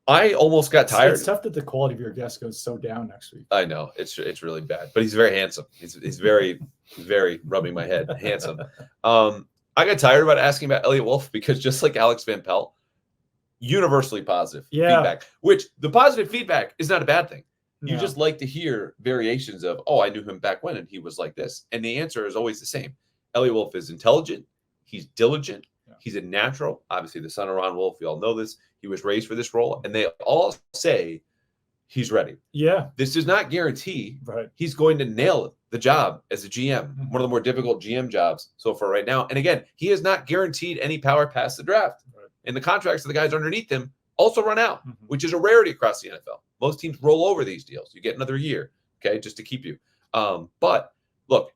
I almost got tired. It's tough that the quality of your guest goes so down next week. I know. It's really bad. But he's very handsome. He's very, very rubbing my head. Handsome. I got tired about asking about Elliot Wolf because just like Alex Van Pelt, universally positive feedback, which the positive feedback is not a bad thing. You just like to hear variations of, I knew him back when and he was like this. And the answer is always the same. Elliot Wolf is intelligent. He's diligent. Yeah. He's a natural. Obviously, the son of Ron Wolf, we all know this. He was raised for this role. And they all say he's ready. Yeah. This does not guarantee he's going to nail the job as a GM, one of the more difficult GM jobs so far right now. And again, he is not guaranteed any power past the draft. And the contracts of the guys underneath him also run out, which is a rarity across the NFL. Most teams roll over these deals. You get another year, just to keep you. But look,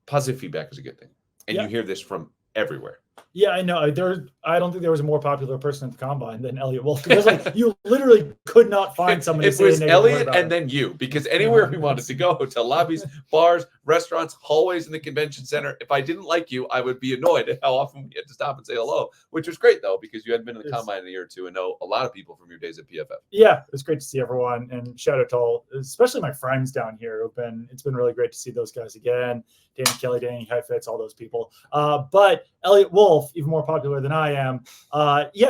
positive feedback is a good thing. And you hear this from everywhere. Yeah, I know. I don't think there was a more popular person at the Combine than Elliot Wolf. Because you literally could not find someone to say it was Elliot and then you, because anywhere we wanted to go, hotel lobbies, bars, restaurants, hallways in the convention center, if I didn't like you, I would be annoyed at how often we had to stop and say hello, which was great, though, because you hadn't been in the Combine in a year or two and know a lot of people from your days at PFF. Yeah, it was great to see everyone. And shout out to all, especially my friends down here. It's been really great to see those guys again. Danny Kelly, Danny Heifetz, all those people. But Elliot Wolf, even more popular than I am. You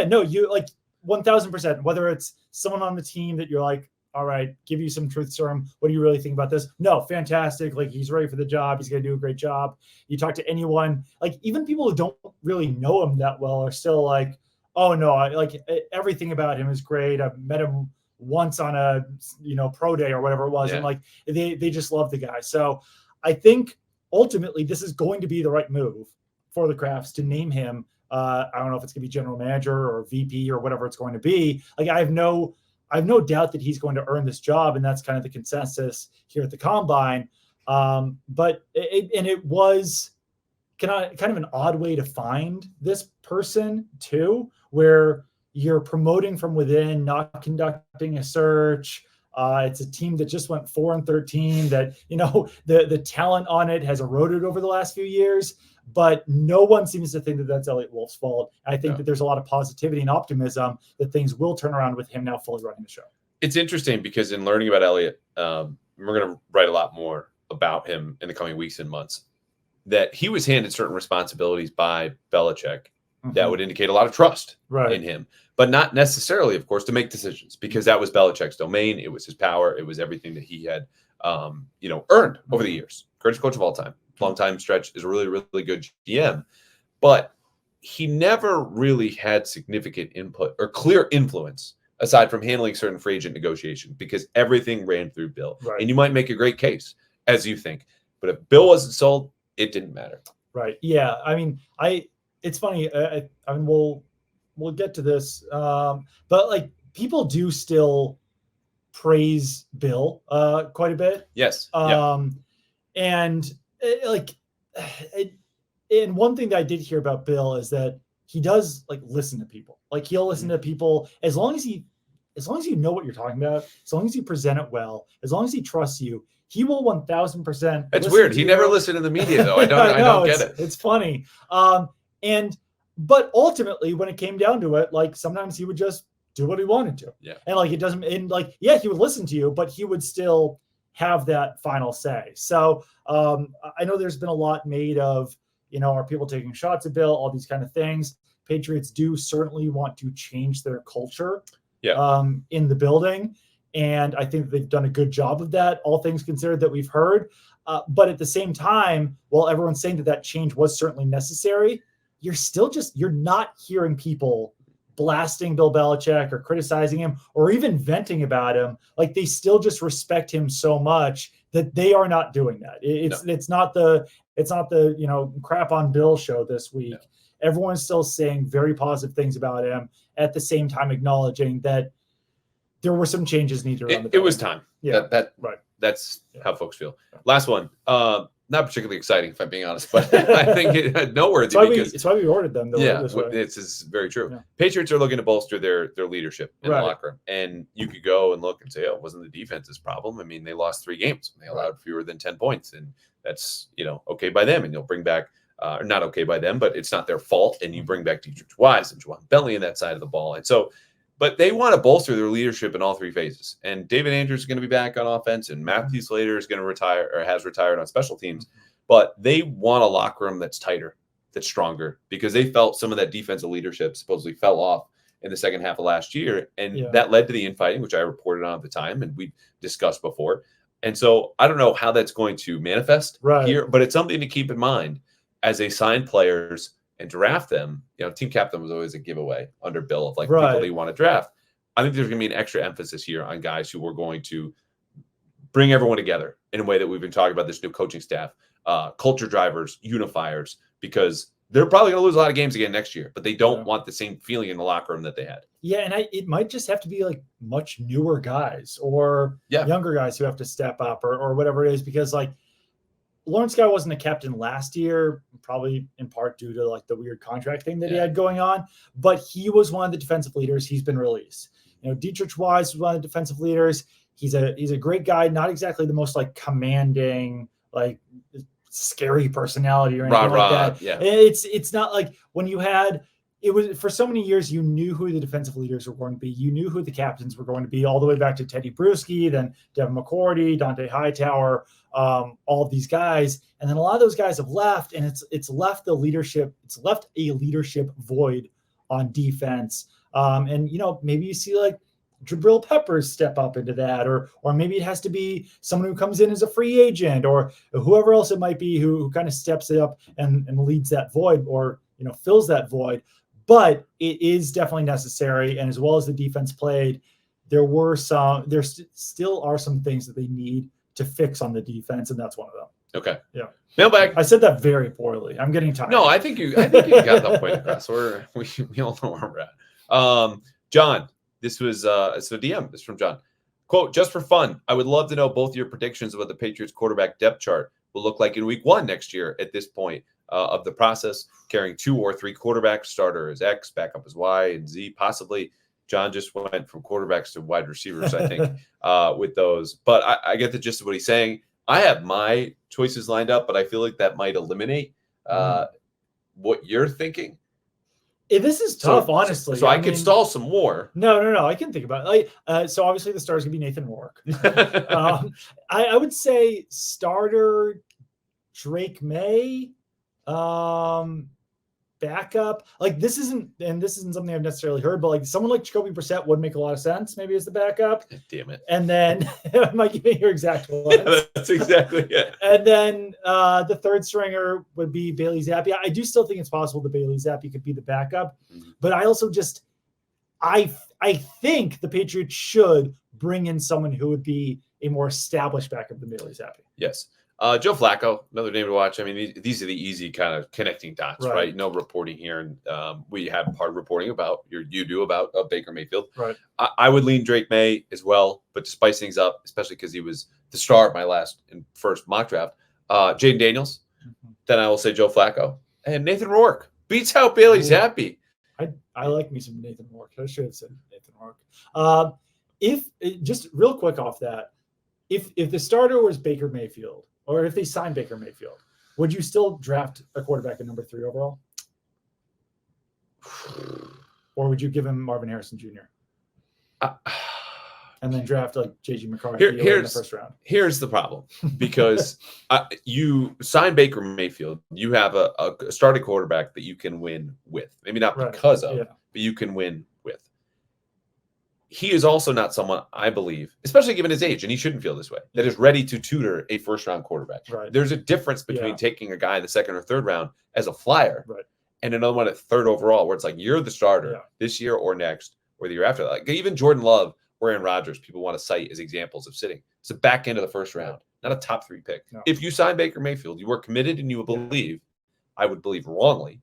1000%, whether it's someone on the team that you're like, all right, give you some truth serum. What do you really think about this? No, fantastic. Like, he's ready for the job. He's going to do a great job. You talk to anyone, like even people who don't really know him that well are still like, oh no, everything about him is great. I've met him once on a, pro day or whatever it was. Yeah. And like, they just love the guy. So I think ultimately this is going to be the right move for the Crafts to name him. I don't know if it's going to be general manager or VP or whatever it's going to be. Like, I have no doubt that he's going to earn this job, and that's kind of the consensus here at the Combine. But it was kind of an odd way to find this person too, where you're promoting from within, not conducting a search. It's a team that just went 4-13. That the talent on it has eroded over the last few years. But no one seems to think that that's Elliot Wolf's fault. I think that there's a lot of positivity and optimism that things will turn around with him now fully running the show. It's interesting because in learning about Elliot, we're going to write a lot more about him in the coming weeks and months, that he was handed certain responsibilities by Belichick that would indicate a lot of trust in him, but not necessarily, of course, to make decisions, because that was Belichick's domain. It was his power. It was everything that he had, earned over the years. Greatest coach of all time. Long time stretch, is a really, really good GM, but he never really had significant input or clear influence aside from handling certain free agent negotiations, because everything ran through Bill. Right. And you might make a great case, as you think, but if Bill wasn't sold, it didn't matter. Right. Yeah. I mean, it's funny. I mean, we'll get to this, but like, people do still praise Bill quite a bit. Yes. And and one thing that I did hear about Bill is that he does like listen to people. Like, he'll listen to people as long as you know what you're talking about, as long as you present it well, as long as he trusts you, he will 1000%. It's weird. He never listened to the media though. I don't get it. It's funny. But ultimately, when it came down to it, like, sometimes he would just do what he wanted to. Yeah. And like, it doesn't, and like, yeah, he would listen to you, but he would still have that final say. So I know there's been a lot made of, are people taking shots at Bill, all these kind of things. Patriots do certainly want to change their culture in the building. And I think they've done a good job of that, all things considered, that we've heard. But at the same time, while everyone's saying that change was certainly necessary, you're not hearing people blasting Bill Belichick or criticizing him or even venting about him. Like, they still just respect him so much that they are not doing that. It's not the crap on Bill show this week. No. Everyone's still saying very positive things about him, at the same time acknowledging that there were some changes needed around the building. It was time. Yeah. Right. That's how folks feel. Last one. Not particularly exciting, if I'm being honest, but I think noteworthy because it's why we ordered them. This is very true. Yeah. Patriots are looking to bolster their leadership in the locker room, and you could go and look and say, "Oh, it wasn't the defense's problem." I mean, they lost 3 games. They allowed fewer than 10 points, and that's okay by them. And you'll bring back, not okay by them, but it's not their fault. And you bring back Dietrich Wise and Juwan Bentley in that side of the ball, and so. But they want to bolster their leadership in all 3 phases. And David Andrews is going to be back on offense, and Matthew Slater is going to retire or has retired on special teams. But they want a locker room that's tighter, that's stronger, because they felt some of that defensive leadership supposedly fell off in the second half of last year. And that led to the infighting, which I reported on at the time and we discussed before. And so I don't know how that's going to manifest here, but it's something to keep in mind as they sign players and draft them. Team captain was always a giveaway under Bill of people they want to draft. I think there's going to be an extra emphasis here on guys who are going to bring everyone together in a way that we've been talking about, this new coaching staff, culture drivers, unifiers, because they're probably going to lose a lot of games again next year, but they don't want the same feeling in the locker room that they had. Yeah, and it might just have to be like much newer guys or younger guys who have to step up or whatever it is, because like Lawrence Guy wasn't a captain last year, probably in part due to like the weird contract thing that he had going on, but he was one of the defensive leaders. He's been released. Dietrich Wise was one of the defensive leaders. He's a great guy, not exactly the most like commanding, like scary personality or anything like that. Yeah. It's not like when you had, it was for so many years, you knew who the defensive leaders were going to be. You knew who the captains were going to be, all the way back to Teddy Bruschi, then Devin McCourty, Dante Hightower, all of these guys. And then a lot of those guys have left, and it's left a leadership void on defense. And maybe you see like Jabril Peppers step up into that, or maybe it has to be someone who comes in as a free agent, or whoever else it might be who kind of steps it up and leads that void, or fills that void. But it is definitely necessary, and as well as the defense played, there still are some things that they need to fix on the defense, and that's one of them. Okay. Yeah. Mailbag. I said that very poorly. I'm getting tired. No, I think you got the point across. We all know where we're at. John, this was it's a DM. This is from John. Quote, just for fun, I would love to know both your predictions of what the Patriots quarterback depth chart will look like in week 1 next year at this point of the process, carrying 2 or 3 quarterbacks, starter as X, backup as Y, and Z, possibly. John just went from quarterbacks to wide receivers, I think, with those. But I get the gist of what he's saying. I have my choices lined up, but I feel like that might eliminate what you're thinking. This is tough, honestly. So I could stall some more. No. I can think about it. So obviously the star is going to be Nathan Rourke. I would say starter Drake May, backup. This isn't something I've necessarily heard, but someone like Jacoby Brissett would make a lot of sense, maybe as the backup. Damn it. And then am I giving your exact ones? Yeah, that's exactly it. And then the third stringer would be Bailey Zappi. I do still think it's possible that Bailey Zappi could be the backup, but I also I think the Patriots should bring in someone who would be a more established backup than Bailey Zappi. Yes. Joe Flacco, another name to watch. I mean, these are the easy kind of connecting dots, right? No reporting here. And we have hard reporting about you do about Baker Mayfield. Right. I would lean Drake May as well, but to spice things up, especially because he was the star of my last and first mock draft, Jaden Daniels. Then I will say Joe Flacco. And Nathan Rourke beats out Bailey Zappi. I like me some Nathan Rourke. I should have said Nathan Rourke. If just real quick off that, if the starter was Baker Mayfield, or if they signed Baker Mayfield, would you still draft a quarterback at number 3 overall? Or would you give him Marvin Harrison Jr.? And then draft J.G. McCarthy in the first round? Here's the problem. Because you sign Baker Mayfield, you have a starting quarterback that you can win with. Maybe not because of, but you can win with. He is also not someone, I believe, especially given his age, and he shouldn't feel this way, that is ready to tutor a first-round quarterback. Right. There's a difference between taking a guy in the 2nd or 3rd round as a flyer and another one at 3rd overall, where it's you're the starter this year or next or the year after. Even Jordan Love or Aaron Rodgers, people want to cite as examples of sitting. It's the back end of the 1st round, not a top 3 pick. No. If you sign Baker Mayfield, you are committed and you believe, I would believe wrongly,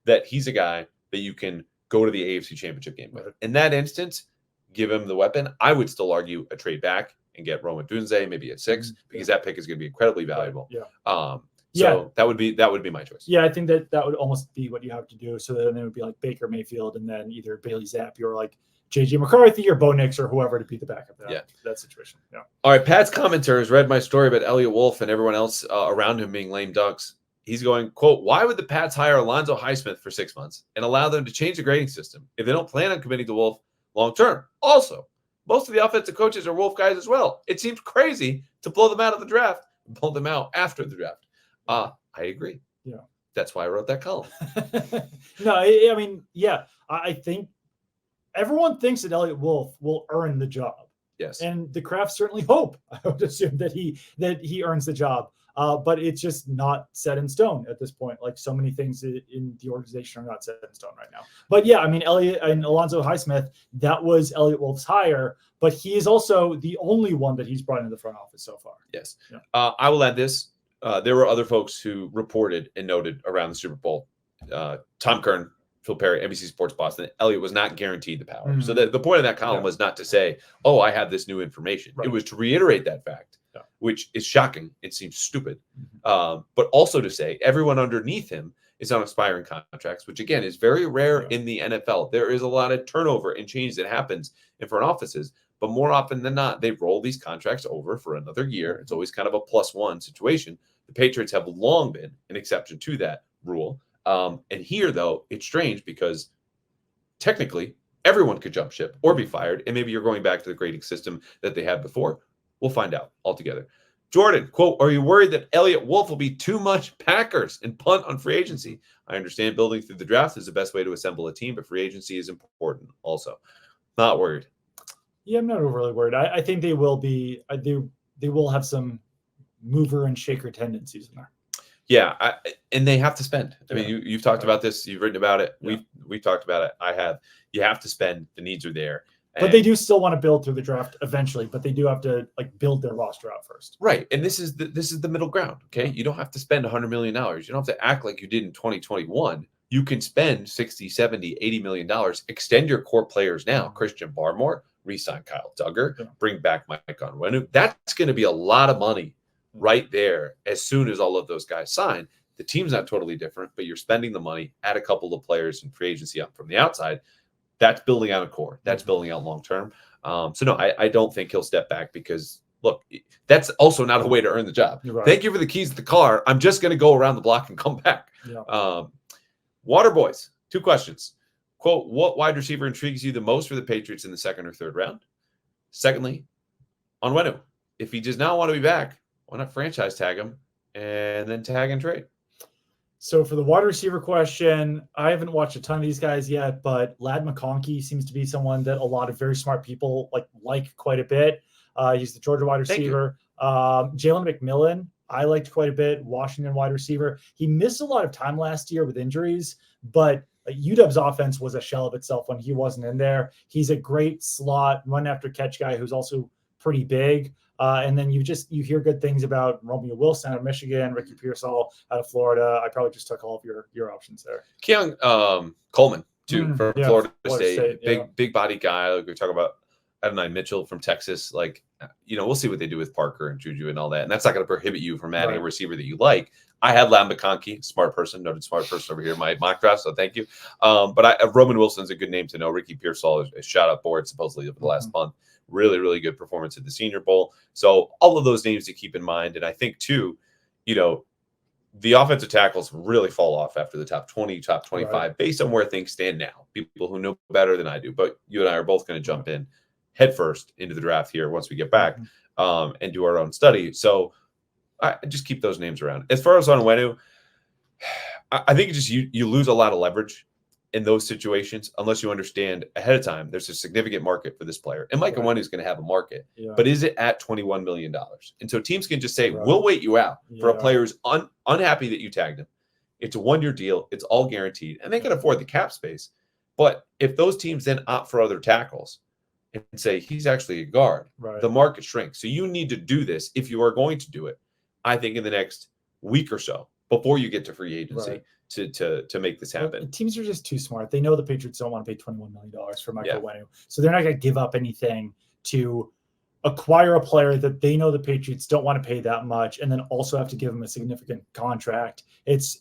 that he's a guy that you can go to the AFC Championship game with. In that instance, give him the weapon. I would still argue a trade back and get Rome Odunze maybe at 6 because that pick is going to be incredibly valuable. So that would be my choice. Yeah, I think that would almost be what you have to do. So then it would be Baker Mayfield and then either Bailey Zappi or J.J. McCarthy or Bo Nix or whoever to be the backup. That situation. Yeah. All right. Pat's commenter has read my story about Elliot Wolf and everyone else around him being lame ducks. He's going, quote, why would the Pats hire Alonzo Highsmith for 6 months and allow them to change the grading system if they don't plan on committing to Wolf long term? Also, most of the offensive coaches are Wolf guys as well. It seems crazy to blow them out of the draft and pull them out after the draft. I agree. Yeah. That's why I wrote that column. No, I mean, I think everyone thinks that Elliot Wolf will earn the job. Yes. And the Crafts certainly hope, I would assume, that he earns the job. But it's just not set in stone at this point. So many things in the organization are not set in stone right now. But yeah, I mean, Elliot and Alonzo Highsmith, that was Elliot Wolf's hire, but he is also the only one that he's brought into the front office so far. Yes. Yeah. I will add this. There were other folks who reported and noted around the Super Bowl. Tom Kern, Phil Perry, NBC Sports Boston, Elliot was not guaranteed the power. Mm-hmm. So the point of that column was not to say, oh, I have this new information. Right. It was to reiterate that fact. Which is shocking. It seems stupid. But also to say everyone underneath him is on expiring contracts, which, again, is very rare in the NFL. There is a lot of turnover and change that happens in front offices. But more often than not, they roll these contracts over for another year. It's always kind of a +1 situation. The Patriots have long been an exception to that rule. And here, though, it's strange because technically everyone could jump ship or be fired. And maybe you're going back to the grading system that they had before. We'll find out altogether. Jordan, quote, are you worried that Elliot Wolf will be too much Packers and punt on free agency? I understand building through the draft is the best way to assemble a team, but free agency is important also. Not worried. Yeah, I'm not overly worried. I think they will be. They will have some mover and shaker tendencies in there. Yeah, and they have to spend. I Yeah. mean, you've talked about this. You've written about it. Yeah. We've talked about it. I have. You have to spend. The needs are there. But they do still want to build through the draft eventually. But they do have to like build their roster out first. Right, and this is the middle ground. Okay, you don't have to spend $100 million. You don't have to act like you did in 2021. You can spend 60, 70, 80 million dollars. Extend your core players now. Christian Barmore, re-sign Kyle Duggar, bring back Mike Onwenu. That's going to be a lot of money right there as soon as all of those guys sign. The team's not totally different, but you're spending the money, add a couple of players in free agency up from the outside. That's building out a core. That's building out long term. So no, I don't think he'll step back because look, that's also not a way to earn the job. Right. Thank you for the keys to the car. I'm just going to go around the block and come back. Yeah. Water Boys, 2 questions. Quote, what wide receiver intrigues you the most for the Patriots in the 2nd or 3rd round? Secondly, Onwenu, if he does not want to be back, why not franchise tag him and then tag and trade? So for the wide receiver question, I haven't watched a ton of these guys yet, but Ladd McConkey seems to be someone that a lot of very smart people like quite a bit. He's the Georgia wide receiver. Jalen McMillan, I liked quite a bit. Washington wide receiver. He missed a lot of time last year with injuries, but UW's offense was a shell of itself when he wasn't in there. He's a great slot run after catch guy who's also pretty big. And then you hear good things about Romeo Wilson out of Michigan, Ricky Pearsall out of Florida. I probably just took all of your options there. Keon Coleman too from Florida State. Big body guy. Like we talk about Adonai Mitchell from Texas. Like, we'll see what they do with Parker and Juju and all that. And that's not going to prohibit you from adding a receiver that you like. I had Ladd McConkey, smart person, noted smart person over here in my mock draft, so thank you. But Roman Wilson's a good name to know. Ricky Pearsall is shot up board supposedly over the last month. Really, really good performance at the Senior Bowl. So all of those names to keep in mind. And I think, too, the offensive tackles really fall off after the top 20, top 25, based on where things stand now. People who know better than I do. But you and I are both going to jump in headfirst into the draft here once we get back and do our own study. So I just keep those names around. As far as Onwenu, I think it's just you lose a lot of leverage in those situations, unless you understand ahead of time there's a significant market for this player. And Mike Onwenu is going to have a market, but is it at $21 million? And so teams can just say, we'll wait you out for a player who's unhappy that you tagged him. It's a 1-year deal. It's all guaranteed. And they can afford the cap space. But if those teams then opt for other tackles and say he's actually a guard, the market shrinks. So you need to do this if you are going to do it, I think, in the next week or so before you get to free agency. To make this happen. Well, teams are just too smart. They know the Patriots don't want to pay $21 million for Mike Onwenu. So they're not going to give up anything to acquire a player that they know the Patriots don't want to pay that much and then also have to give him a significant contract. It's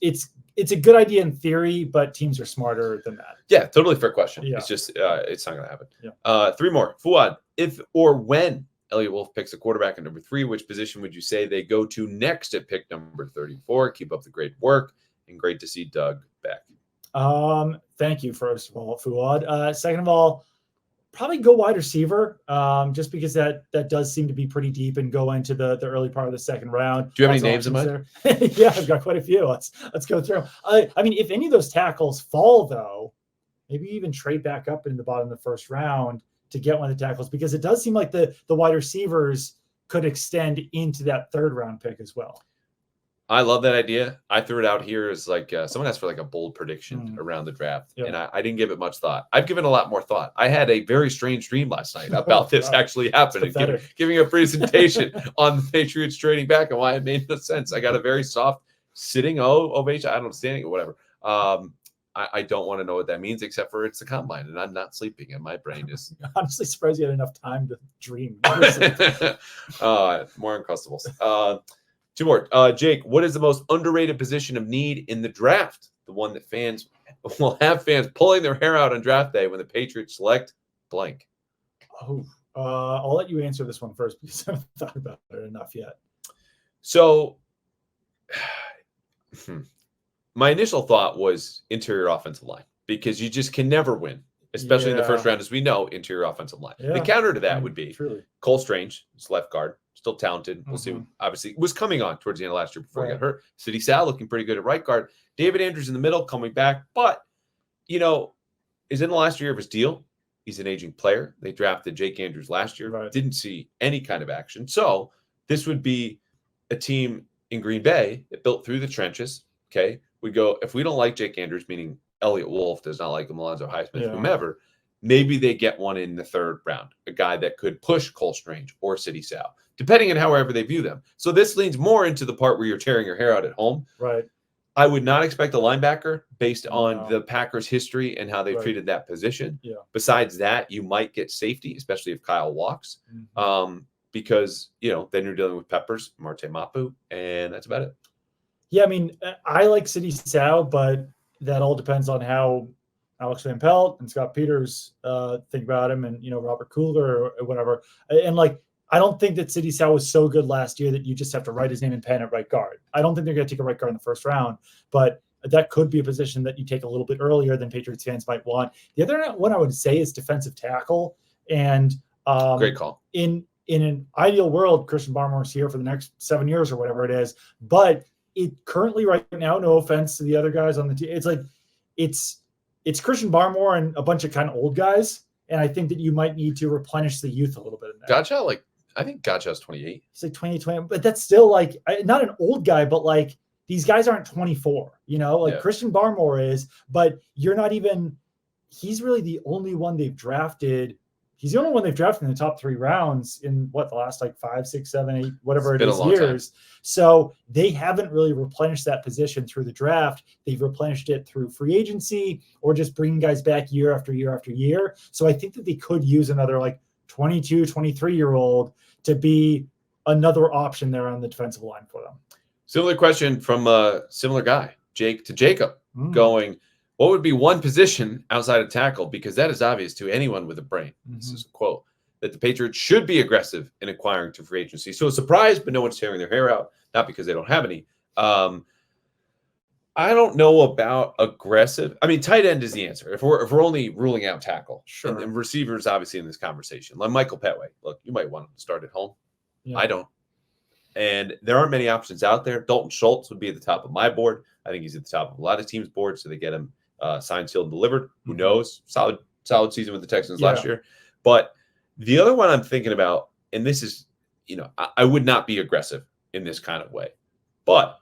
a good idea in theory, but teams are smarter than that. Yeah, totally fair question. It's just it's not going to happen. 3 more. Fuad, if or when Elliot Wolf picks a quarterback at number 3, which position would you say they go to next at pick number 34? Keep up the great work. And great to see Doug back. Thank you, first of all, Fuad. Second of all, probably go wide receiver, just because that does seem to be pretty deep and go into the early part of the 2nd round. Do you have any names in mind? Yeah, I've got quite a few. Let's go through. I mean, if any of those tackles fall, though, maybe even trade back up in the bottom of the 1st round to get one of the tackles, because it does seem like the wide receivers could extend into that 3rd round pick as well. I love that idea. I threw it out here as someone asked for a bold prediction around the draft, and I didn't give it much thought. I've given a lot more thought. I had a very strange dream last night about this actually happening, giving a presentation on the Patriots trading back and why it made no sense. I got a very soft sitting ovation. I don't know, standing or whatever. I don't want to know what that means, except for it's the combine, and I'm not sleeping, and my brain is honestly surprised you had enough time to dream. More Uncrustables. 2 more. Jake, what is the most underrated position of need in the draft? The one that fans will have fans pulling their hair out on draft day when the Patriots select blank. I'll let you answer this one first because I haven't thought about it enough yet. So my initial thought was interior offensive line, because you just can never win, especially in the 1st round, as we know, interior offensive line. The counter to that would be Cole Strange, his left guard. Still talented. We'll see. Obviously, was coming on towards the end of last year before he got hurt. City Sal looking pretty good at right guard. David Andrews in the middle, coming back, but is in the last year of his deal. He's an aging player. They drafted Jake Andrews last year. Right. Didn't see any kind of action. So this would be a team in Green Bay that built through the trenches. Okay. We go, if we don't like Jake Andrews, meaning Elliot Wolf does not like him, Alonzo Highsmith, whomever, maybe they get one in the third round, a guy that could push Cole Strange or City Sal, depending on however they view them. So this leans more into the part where you're tearing your hair out at home. Right. I would not expect a linebacker based on the Packers' history and how they've treated that position. Yeah. Besides that, you might get safety, especially if Kyle walks, because, then you're dealing with Peppers, Marte Mapu, and that's about it. Yeah, I mean, I like City Sal, but that all depends on how Alex Van Pelt and Scott Peters think about him, and Robert Kugler or whatever. And I don't think that City Sal was so good last year that you just have to write his name in pen at right guard. I don't think they're going to take a right guard in the first round, but that could be a position that you take a little bit earlier than Patriots fans might want. The other one I would say is defensive tackle, and great call. In an ideal world, Christian Barmore is here for the next 7 years or whatever it is, but it currently right now, no offense to the other guys on the team, it's Christian Barmore and a bunch of kind of old guys, and I think that you might need to replenish the youth a little bit in there. Gotcha, I think Gotcha's 28. He's 20, but that's still not an old guy, but these guys aren't 24, Christian Barmore is, but you're not even, he's really the only one they've drafted. He's the only one they've drafted in the top 3 rounds in the last 5, 6, 7, 8, whatever it is years. Time. So they haven't really replenished that position through the draft. They've replenished it through free agency or just bringing guys back year after year after year. So I think that they could use another 22, 23-year-old to be another option there on the defensive line for them. Similar question from a similar guy, Jake to Jacob, going, what would be one position outside of tackle? Because that is obvious to anyone with a brain. This is a quote, that the Patriots should be aggressive in acquiring to free agency. So a surprise, but no one's tearing their hair out, not because they don't have any. I don't know about aggressive. I mean, tight end is the answer. If we're only ruling out tackle, sure. And receivers obviously in this conversation, like Michael Petway. Look, you might want him to start at home. Yeah. I don't. And there aren't many options out there. Dalton Schultz would be at the top of my board. I think he's at the top of a lot of teams' boards, so they get him signed, sealed, and delivered. Who knows? Solid season with the Texans last year. But the other one I'm thinking about, and this is, I would not be aggressive in this kind of way, but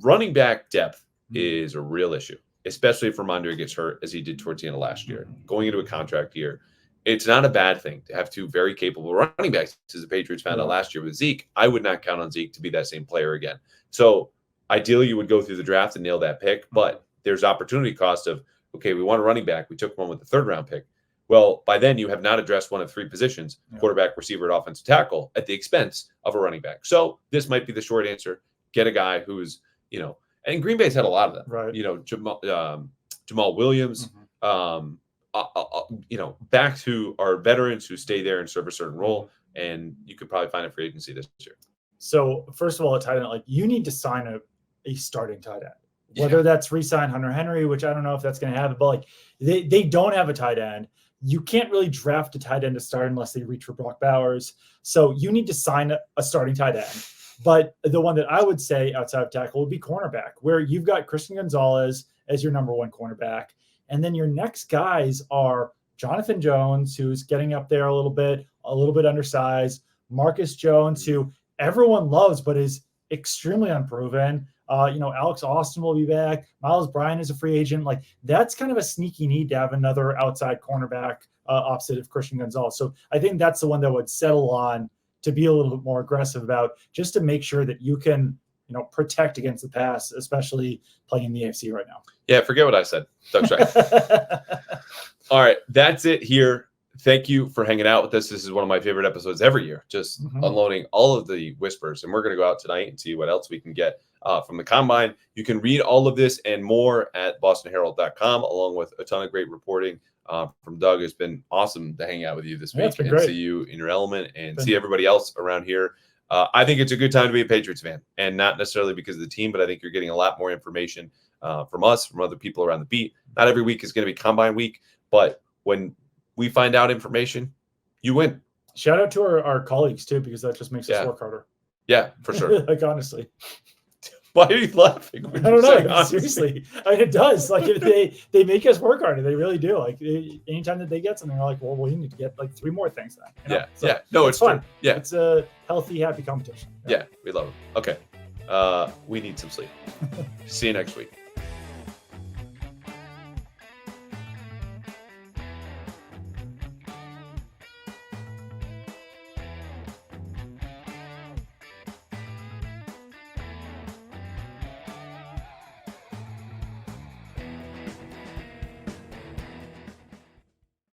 running back depth is a real issue, especially if Ramondre gets hurt as he did towards the end of last year, going into a contract year. It's not a bad thing to have 2 very capable running backs, as the Patriots found out last year with Zeke. I would not count on Zeke to be that same player again. So ideally, you would go through the draft and nail that pick, but there's opportunity cost of, okay, we want a running back. We took one with the 3rd round pick. Well, by then you have not addressed one of 3 positions, quarterback, receiver, and offensive tackle, at the expense of a running back. So this might be the short answer. Get a guy who's, and Green Bay's had a lot of them, right? Jamal Williams, backs who are veterans who stay there and serve a certain role. And you could probably find a free agency this year. So first of all, a tight end, you need to sign a starting tight end. Whether that's re-sign Hunter Henry, which I don't know if that's going to happen, but they don't have a tight end. You can't really draft a tight end to start unless they reach for Brock Bowers. So you need to sign a starting tight end. But the one that I would say outside of tackle would be cornerback, where you've got Christian Gonzalez as your number 1 cornerback. And then your next guys are Jonathan Jones, who's getting up there a little bit undersized, Marcus Jones, who everyone loves but is extremely unproven. Alex Austin will be back. Miles Bryant is a free agent. That's kind of a sneaky need to have another outside cornerback opposite of Christian Gonzalez. So I think that's the one that would settle on to be a little bit more aggressive about, just to make sure that you can, protect against the pass, especially playing in the AFC right now. Yeah, forget what I said. Doug's right. All right, that's it here. Thank you for hanging out with us. This is one of my favorite episodes every year, just unloading all of the whispers. And we're going to go out tonight and see what else we can get from the Combine. You can read all of this and more at bostonherald.com, along with a ton of great reporting from Doug. It's been awesome to hang out with you this week and see you in your element and see everybody else around here. I think it's a good time to be a Patriots fan, and not necessarily because of the team, but I think you're getting a lot more information from us, from other people around the beat. Not every week is going to be Combine week, but when we find out information, you win. Shout out to our colleagues too, because that just makes us work harder. Yeah, for sure. Honestly. Why are you laughing? I don't know. Seriously, I mean, it does. Like, if they make us work harder. They really do. Like, anytime that they get something, they're like, well, you need to get like 3 more things then. You know? Yeah, So yeah. No, it's fun. true. Yeah, it's a healthy, happy competition. yeah, we love it. Okay, we need some sleep. See you next week.